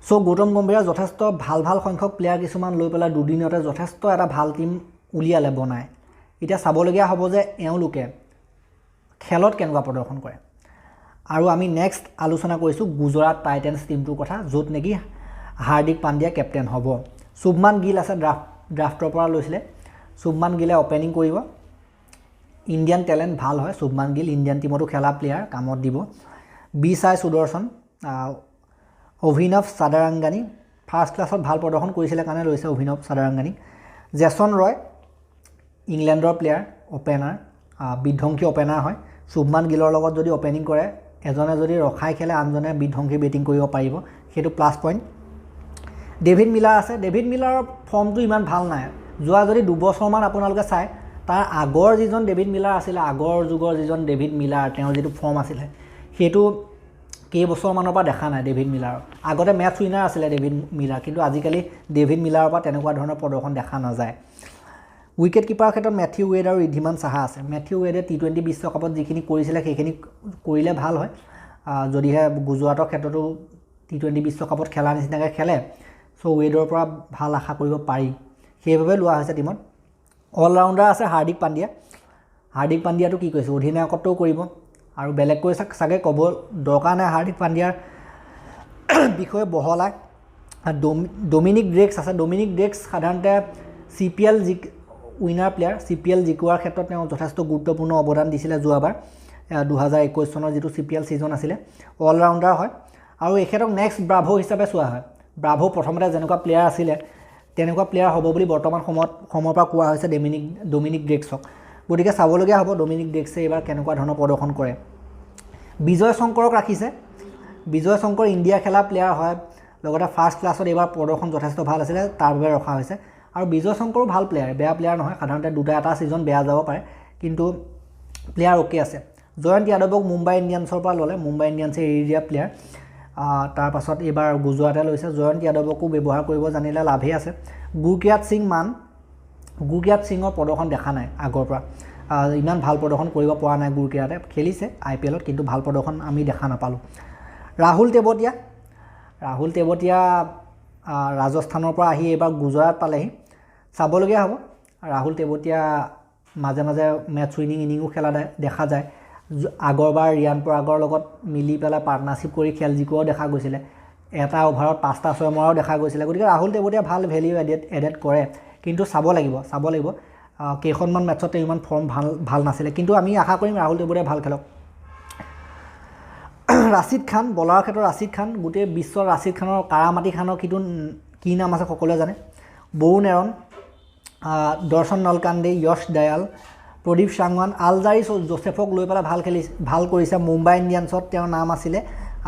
চ' গৌতম গম্ভীৰে যথেষ্ট ভাল সংখ্যক প্লেয়াৰ কিছুমান লৈ পেলাই দুদিনতে যথেষ্ট এটা ভাল টীম উলিয়ালে বনাই। এতিয়া চাবলগীয়া হ'ব যে এওঁলোকে খেলত কেনেকুৱা প্ৰদৰ্শন কৰে। আৰু আমি নেক্সট আলোচনা কৰিছোঁ গুজৰাট টাইটেন্স টীমটোৰ কথা, য'ত নেকি হাৰ্দিক পাণ্ডিয়া কেপ্টেইন হ'ব। শুভমান গিল আছে, ড্ৰাফটৰ পৰা লৈছিলে। শুভমান গিলে অপেনিং কৰিব। ইণ্ডিয়ান টেলেণ্ট ভাল হয় শুভমান গিল, ইণ্ডিয়ান টীমতো খেলা প্লেয়াৰ, কামত দিব। বি সাই সুদৰ্শন, অভিনৱ চাদাৰাংগানী, ফাৰ্ষ্ট ক্লাছত ভাল প্ৰদৰ্শন কৰিছিলে কাৰণে লৈছে অভিনৱ চাদাৰাংগানী। জেছন ৰয়, ইংলেণ্ডৰ প্লেয়াৰ, অপেনাৰ, বিধ্বংসী অপেনাৰ হয়। শুভমান গিলৰ লগত যদি অপেনিং কৰে, এজনে যদি ৰখাই খেলে আনজনে বিধ্বংসী বেটিং কৰিব পাৰিব, সেইটো প্লাছ পইণ্ট। ডেভিড মিলাৰ আছে। ডেভিড মিলাৰৰ ফৰ্মটো ইমান ভাল নাই। যোৱা যদি 2 বছৰমান আপোনালোকে চায়, তাৰ আগৰ যিজন ডেভিড মিলাৰ আছিলে, আগৰ যুগৰ যিজন ডেভিড মিলাৰ, তেওঁৰ যিটো ফৰ্ম আছিলে, সেইটো কেইবছৰমানৰ পৰা দেখা নাই ডেভিড মিলাৰৰ। আগতে মেটচ উইনাৰ আছিলে ডেভিড মিলাৰ, কিন্তু আজিকালি ডেভিড মিলাৰৰ পৰা তেনেকুৱা ধৰণৰ প্ৰদৰ্শন দেখা নাযায়। উইকেট কিপাৰৰ ক্ষেত্ৰত মেথিউ ৱেড আৰু ঋদ্ধিমান সাহা আছে। মেথিউ ৱেডে T20 বিশ্বকাপত যিখিনি কৰিছিলে সেইখিনি কৰিলে ভাল হয়, যদিহে গুজৰাটৰ ক্ষেত্ৰতো T20 বিশ্বকাপত খেলা নিচিনাকৈ খেলে, চ' ৱেডৰ পৰা ভাল আশা কৰিব পাৰি, সেইবাবে লোৱা হৈছে টিমত। অলৰাউণ্ডাৰ আছে হাৰ্দিক পাণ্ডিয়া। হাৰ্দিক পাণ্ডিয়াটো কি কৈছে, অধিনায়কত্বও কৰিব আৰু বেলেগকৈ চাগে ক'ব দৰকাৰ নাই হাৰ্দিক পাণ্ডিয়াৰ বিষয়ে বহলাই। ডমিনিক ড্ৰেক্স আছে। ডমিনিক ড্ৰেক্স সাধাৰণতে CPL উইনাৰ প্লেয়াৰ। CPL জিকোৱাৰ ক্ষেত্ৰত তেওঁ যথেষ্ট গুৰুত্বপূৰ্ণ অৱদান দিছিলে যোৱাবাৰ 2021 চনৰ যিটো CPL ছিজন আছিলে। অলৰাউণ্ডাৰ হয় আৰু এখেতক নেক্সট ব্ৰাভো হিচাপে চোৱা হয়। ব্ৰাভো প্ৰথমতে যেনেকুৱা প্লেয়াৰ আছিলে তেনেকুৱা প্লেয়াৰ হ'ব বুলি বৰ্তমান সময়ৰ পৰা কোৱা হৈছে ডমিনিক ড্ৰেক্সক। গতিকে চাবলগীয়া হ'ব ডমিনিক ড্ৰেক্সে এইবাৰ কেনেকুৱা ধৰণৰ প্ৰদৰ্শন কৰে। বিজয় শংকৰক ৰাখিছে। বিজয় শংকৰ ইণ্ডিয়া খেলা প্লেয়াৰ হয়, লগতে ফাৰ্ষ্ট ক্লাছত এইবাৰ প্ৰদৰ্শন যথেষ্ট ভাল আছিলে, তাৰ বাবে ৰখা হৈছে। আৰু বিজয় শংকৰো ভাল প্লেয়াৰ, বেয়া প্লেয়াৰ নহয়। সাধাৰণতে এটা ছিজন বেয়া যাব পাৰে, কিন্তু প্লেয়াৰ অ'কে আছে। জয়ন্ত যাদৱক মুম্বাই ইণ্ডিয়ানছৰ পৰা ল'লে। মুম্বাই ইণ্ডিয়ানছে এৰি দিয়া প্লেয়াৰ। তাৰপাছত এইবাৰ গুজৰাটে লৈছে। জয়ন্ত যাদৱকো ব্যৱহাৰ কৰিব জানিলে লাভেই আছে। গুৰকিৰাট সিঙৰ প্ৰদৰ্শন দেখা নাই আগৰ পৰা, ইমান ভাল প্ৰদৰ্শন কৰিব পৰা নাই। গুৰকিৰাটে খেলিছে IPLত, কিন্তু ভাল প্ৰদৰ্শন আমি দেখা নাপালোঁ। ৰাহুল তেৱতীয়া ৰাজস্থানৰ পৰা আহি এইবাৰ গুজৰাট পালেহি, চাবলগীয়া হ'ব। ৰাহুল তেৱতীয়া মাজে মাজে মেটচ উইনিং ইনিংো খেলা দেখা যায়। আগৰবাৰ ৰিয়ান পৰাগৰ লগত মিলি পেলাই পাৰ্টনাৰশ্বিপ কৰি খেল জিকোৱাও দেখা গৈছিলে। এটা অভাৰত 5টা 6 মৰাও দেখা গৈছিলে। গতিকে ৰাহুল তেৱতীয়া ভাল ভেলিউ এডেড কৰে, কিন্তু চাব লাগিব। কেইখনমান মেটচতে ইমান ফৰ্ম ভাল নাছিলে, কিন্তু আমি আশা কৰিম ৰাহুল তেৱতীয়া ভাল খেলক। ৰাছিদ খান, বলাৰৰ ক্ষেত্ৰত ৰাছিদ খান। গোটেই বিশ্বৰ ৰাছিদ খানৰ কাৰামাটি খানৰ কি নাম আছে সকলোৱে জানে। বৰুণ এৰন, দৰ্শন নলকাণ্ডে, যশ দয়াল, প্ৰদীপ চাংৱান, আলজাৰী জোচেফক লৈ পেলাই ভাল কৰিছে। মুম্বাই ইণ্ডিয়ানছত তেওঁৰ নাম আছিলে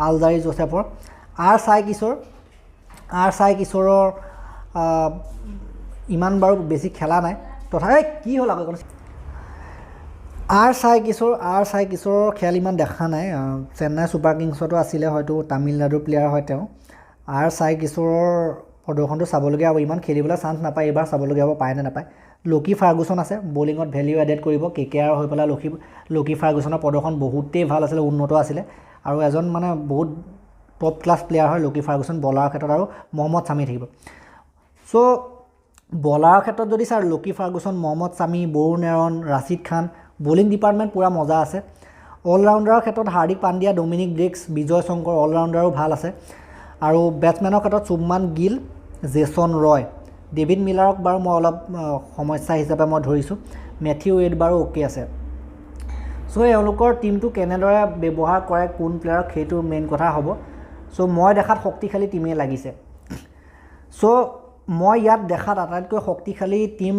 আলজাৰী জোচেফৰ। আৰ চাই কিশোৰৰ ইমান বাৰু বেছি খেলা নাই, তথাপি কি হ'ল আকৌ আৰ চাই কিশোৰৰ খেল ইমান দেখা নাই। চেন্নাই ছুপাৰ কিংছতো আছিলে, হয়তো তামিলনাডুৰ প্লেয়াৰ হয় তেওঁ। আৰ চাই কিশোৰৰ প্ৰদৰ্শনটো চাবলগীয়া হ'ব। ইমান খেলিবলৈ চান্স নাপায়, এইবাৰ চাবলগীয়া হ'ব, পায় নে নাপায়। লকি ফাৰ্গুছন আছে, বলিঙত ভেলিউ এডেড কৰিব। KKR হৈ পেলাই লকি ফাৰ্গুছনৰ প্ৰদৰ্শন বহুতেই ভাল আছিলে, উন্নত আছিলে, আৰু এজন মানে বহুত টপ ক্লাছ প্লেয়াৰ হয় লকি ফাৰ্গুছন বলাৰৰ ক্ষেত্ৰত। আৰু মহম্মদ ছামি থাকিব। চ' বলাৰৰ ক্ষেত্ৰত যদি চাৰ Lockie Ferguson, Mohammed Shami, Varun Aaron, Rashid Khan, bowling department পূৰা মজা আছে। অলৰাউণ্ডাৰৰ ক্ষেত্ৰত হাৰ্দিক পাণ্ডিয়া, ডমিনিক ড্ৰেক্স, বিজয় শংকৰ, অলৰাউণ্ডাৰো ভাল আছে। আৰু বেটছমেনৰ ক্ষেত্ৰত Shubman Gill, Jason Roy. David মিলাৰক বাৰু মই অলপ সমস্যা হিচাপে মই ধৰিছোঁ। মেথিউ ৱেড বাৰু অ'কে আছে। চ' এওঁলোকৰ টীমটো কেনেদৰে ব্যৱহাৰ কৰে কোন প্লেয়াৰক, সেইটো মেইন কথা হ'ব। চ' মই দেখাত শক্তিশালী টীমেই লাগিছে। চ' মই ইয়াত দেখাত আটাইতকৈ শক্তিশালী টীম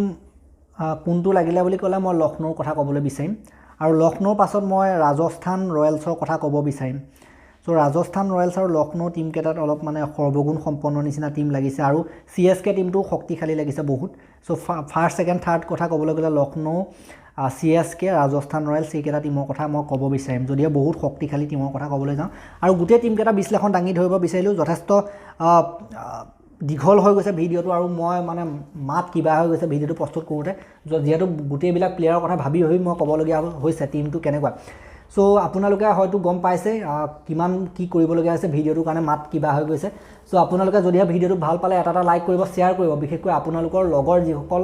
কোনটো লাগিলে বুলি ক'লে মই লক্ষ্ণৌৰ কথা ক'বলৈ বিচাৰিম। আৰু লক্ষ্ণৌৰ পাছত মই ৰাজস্থান ৰয়েলছৰ কথা ক'ব বিচাৰিম। চ' ৰাজস্থান ৰয়েলছ আৰু লক্ষ্ণৌ টীমকেইটাত অলপ মানে সৰ্বগুণ সম্পন্ন নিচিনা টীম লাগিছে। আৰু CSK টীমটোও শক্তিশালী লাগিছে বহুত। চ' ফাৰ্ষ্ট, ছেকেণ্ড, থাৰ্ড কথা ক'বলৈ গ'লে লক্ষ্ণৌ, CSK, ৰাজস্থান ৰয়েলছ এইকেইটা টীমৰ কথা মই ক'ব বিচাৰিম, যদিহে বহুত শক্তিশালী টীমৰ কথা ক'বলৈ যাওঁ। আৰু গোটেই টীমকেইটা বিশ্লেষণ দাঙি ধৰিব বিচাৰিলোঁ। যথেষ্ট দীঘল হৈ গৈছে ভিডিঅ'টো, আৰু মই মানে মাত কিবা হৈ গৈছে ভিডিঅ'টো প্ৰস্তুত কৰোঁতে, যিহেতু গোটেইবিলাক প্লেয়াৰৰ কথা ভাবি মই ক'বলগীয়া হৈছে টীমটো কেনেকুৱা। চ' আপোনালোকে হয়তো গম পাইছে কিমান কি কৰিবলগীয়া হৈছে, ভিডিঅ'টোৰ কাৰণে মাত কিবা হৈ গৈছে। চ' আপোনালোকে যদিহে ভিডিঅ'টো ভাল পালে এটা লাইক কৰিব, শ্বেয়াৰ কৰিব। বিশেষকৈ আপোনালোকৰ লগৰ যিসকল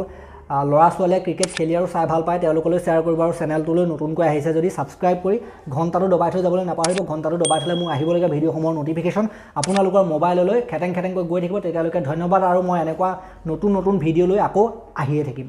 ল'ৰা ছোৱালীয়ে ক্ৰিকেট খেলি আৰু চাই ভাল পায় তেওঁলোকলৈ শ্বেয়াৰ কৰিব। আৰু চেনেলটোলৈ নতুনকৈ আহিছে যদি ছাবস্ক্ৰাইব কৰি ঘণ্টাটো দবাই থৈ যাবলৈ নাপাহৰিব। ঘণ্টাটো দবাই থ'লে মোৰ আহিবলগীয়া ভিডিঅ'সমূহৰ ন'টিফিকেশ্যন আপোনালোকৰ মোবাইললৈ খেটেংকৈ গৈ থাকিব। তেতিয়ালৈকে ধন্যবাদ, আৰু মই এনেকুৱা নতুন ভিডিঅ' লৈ আকৌ আহিয়ে থাকিম।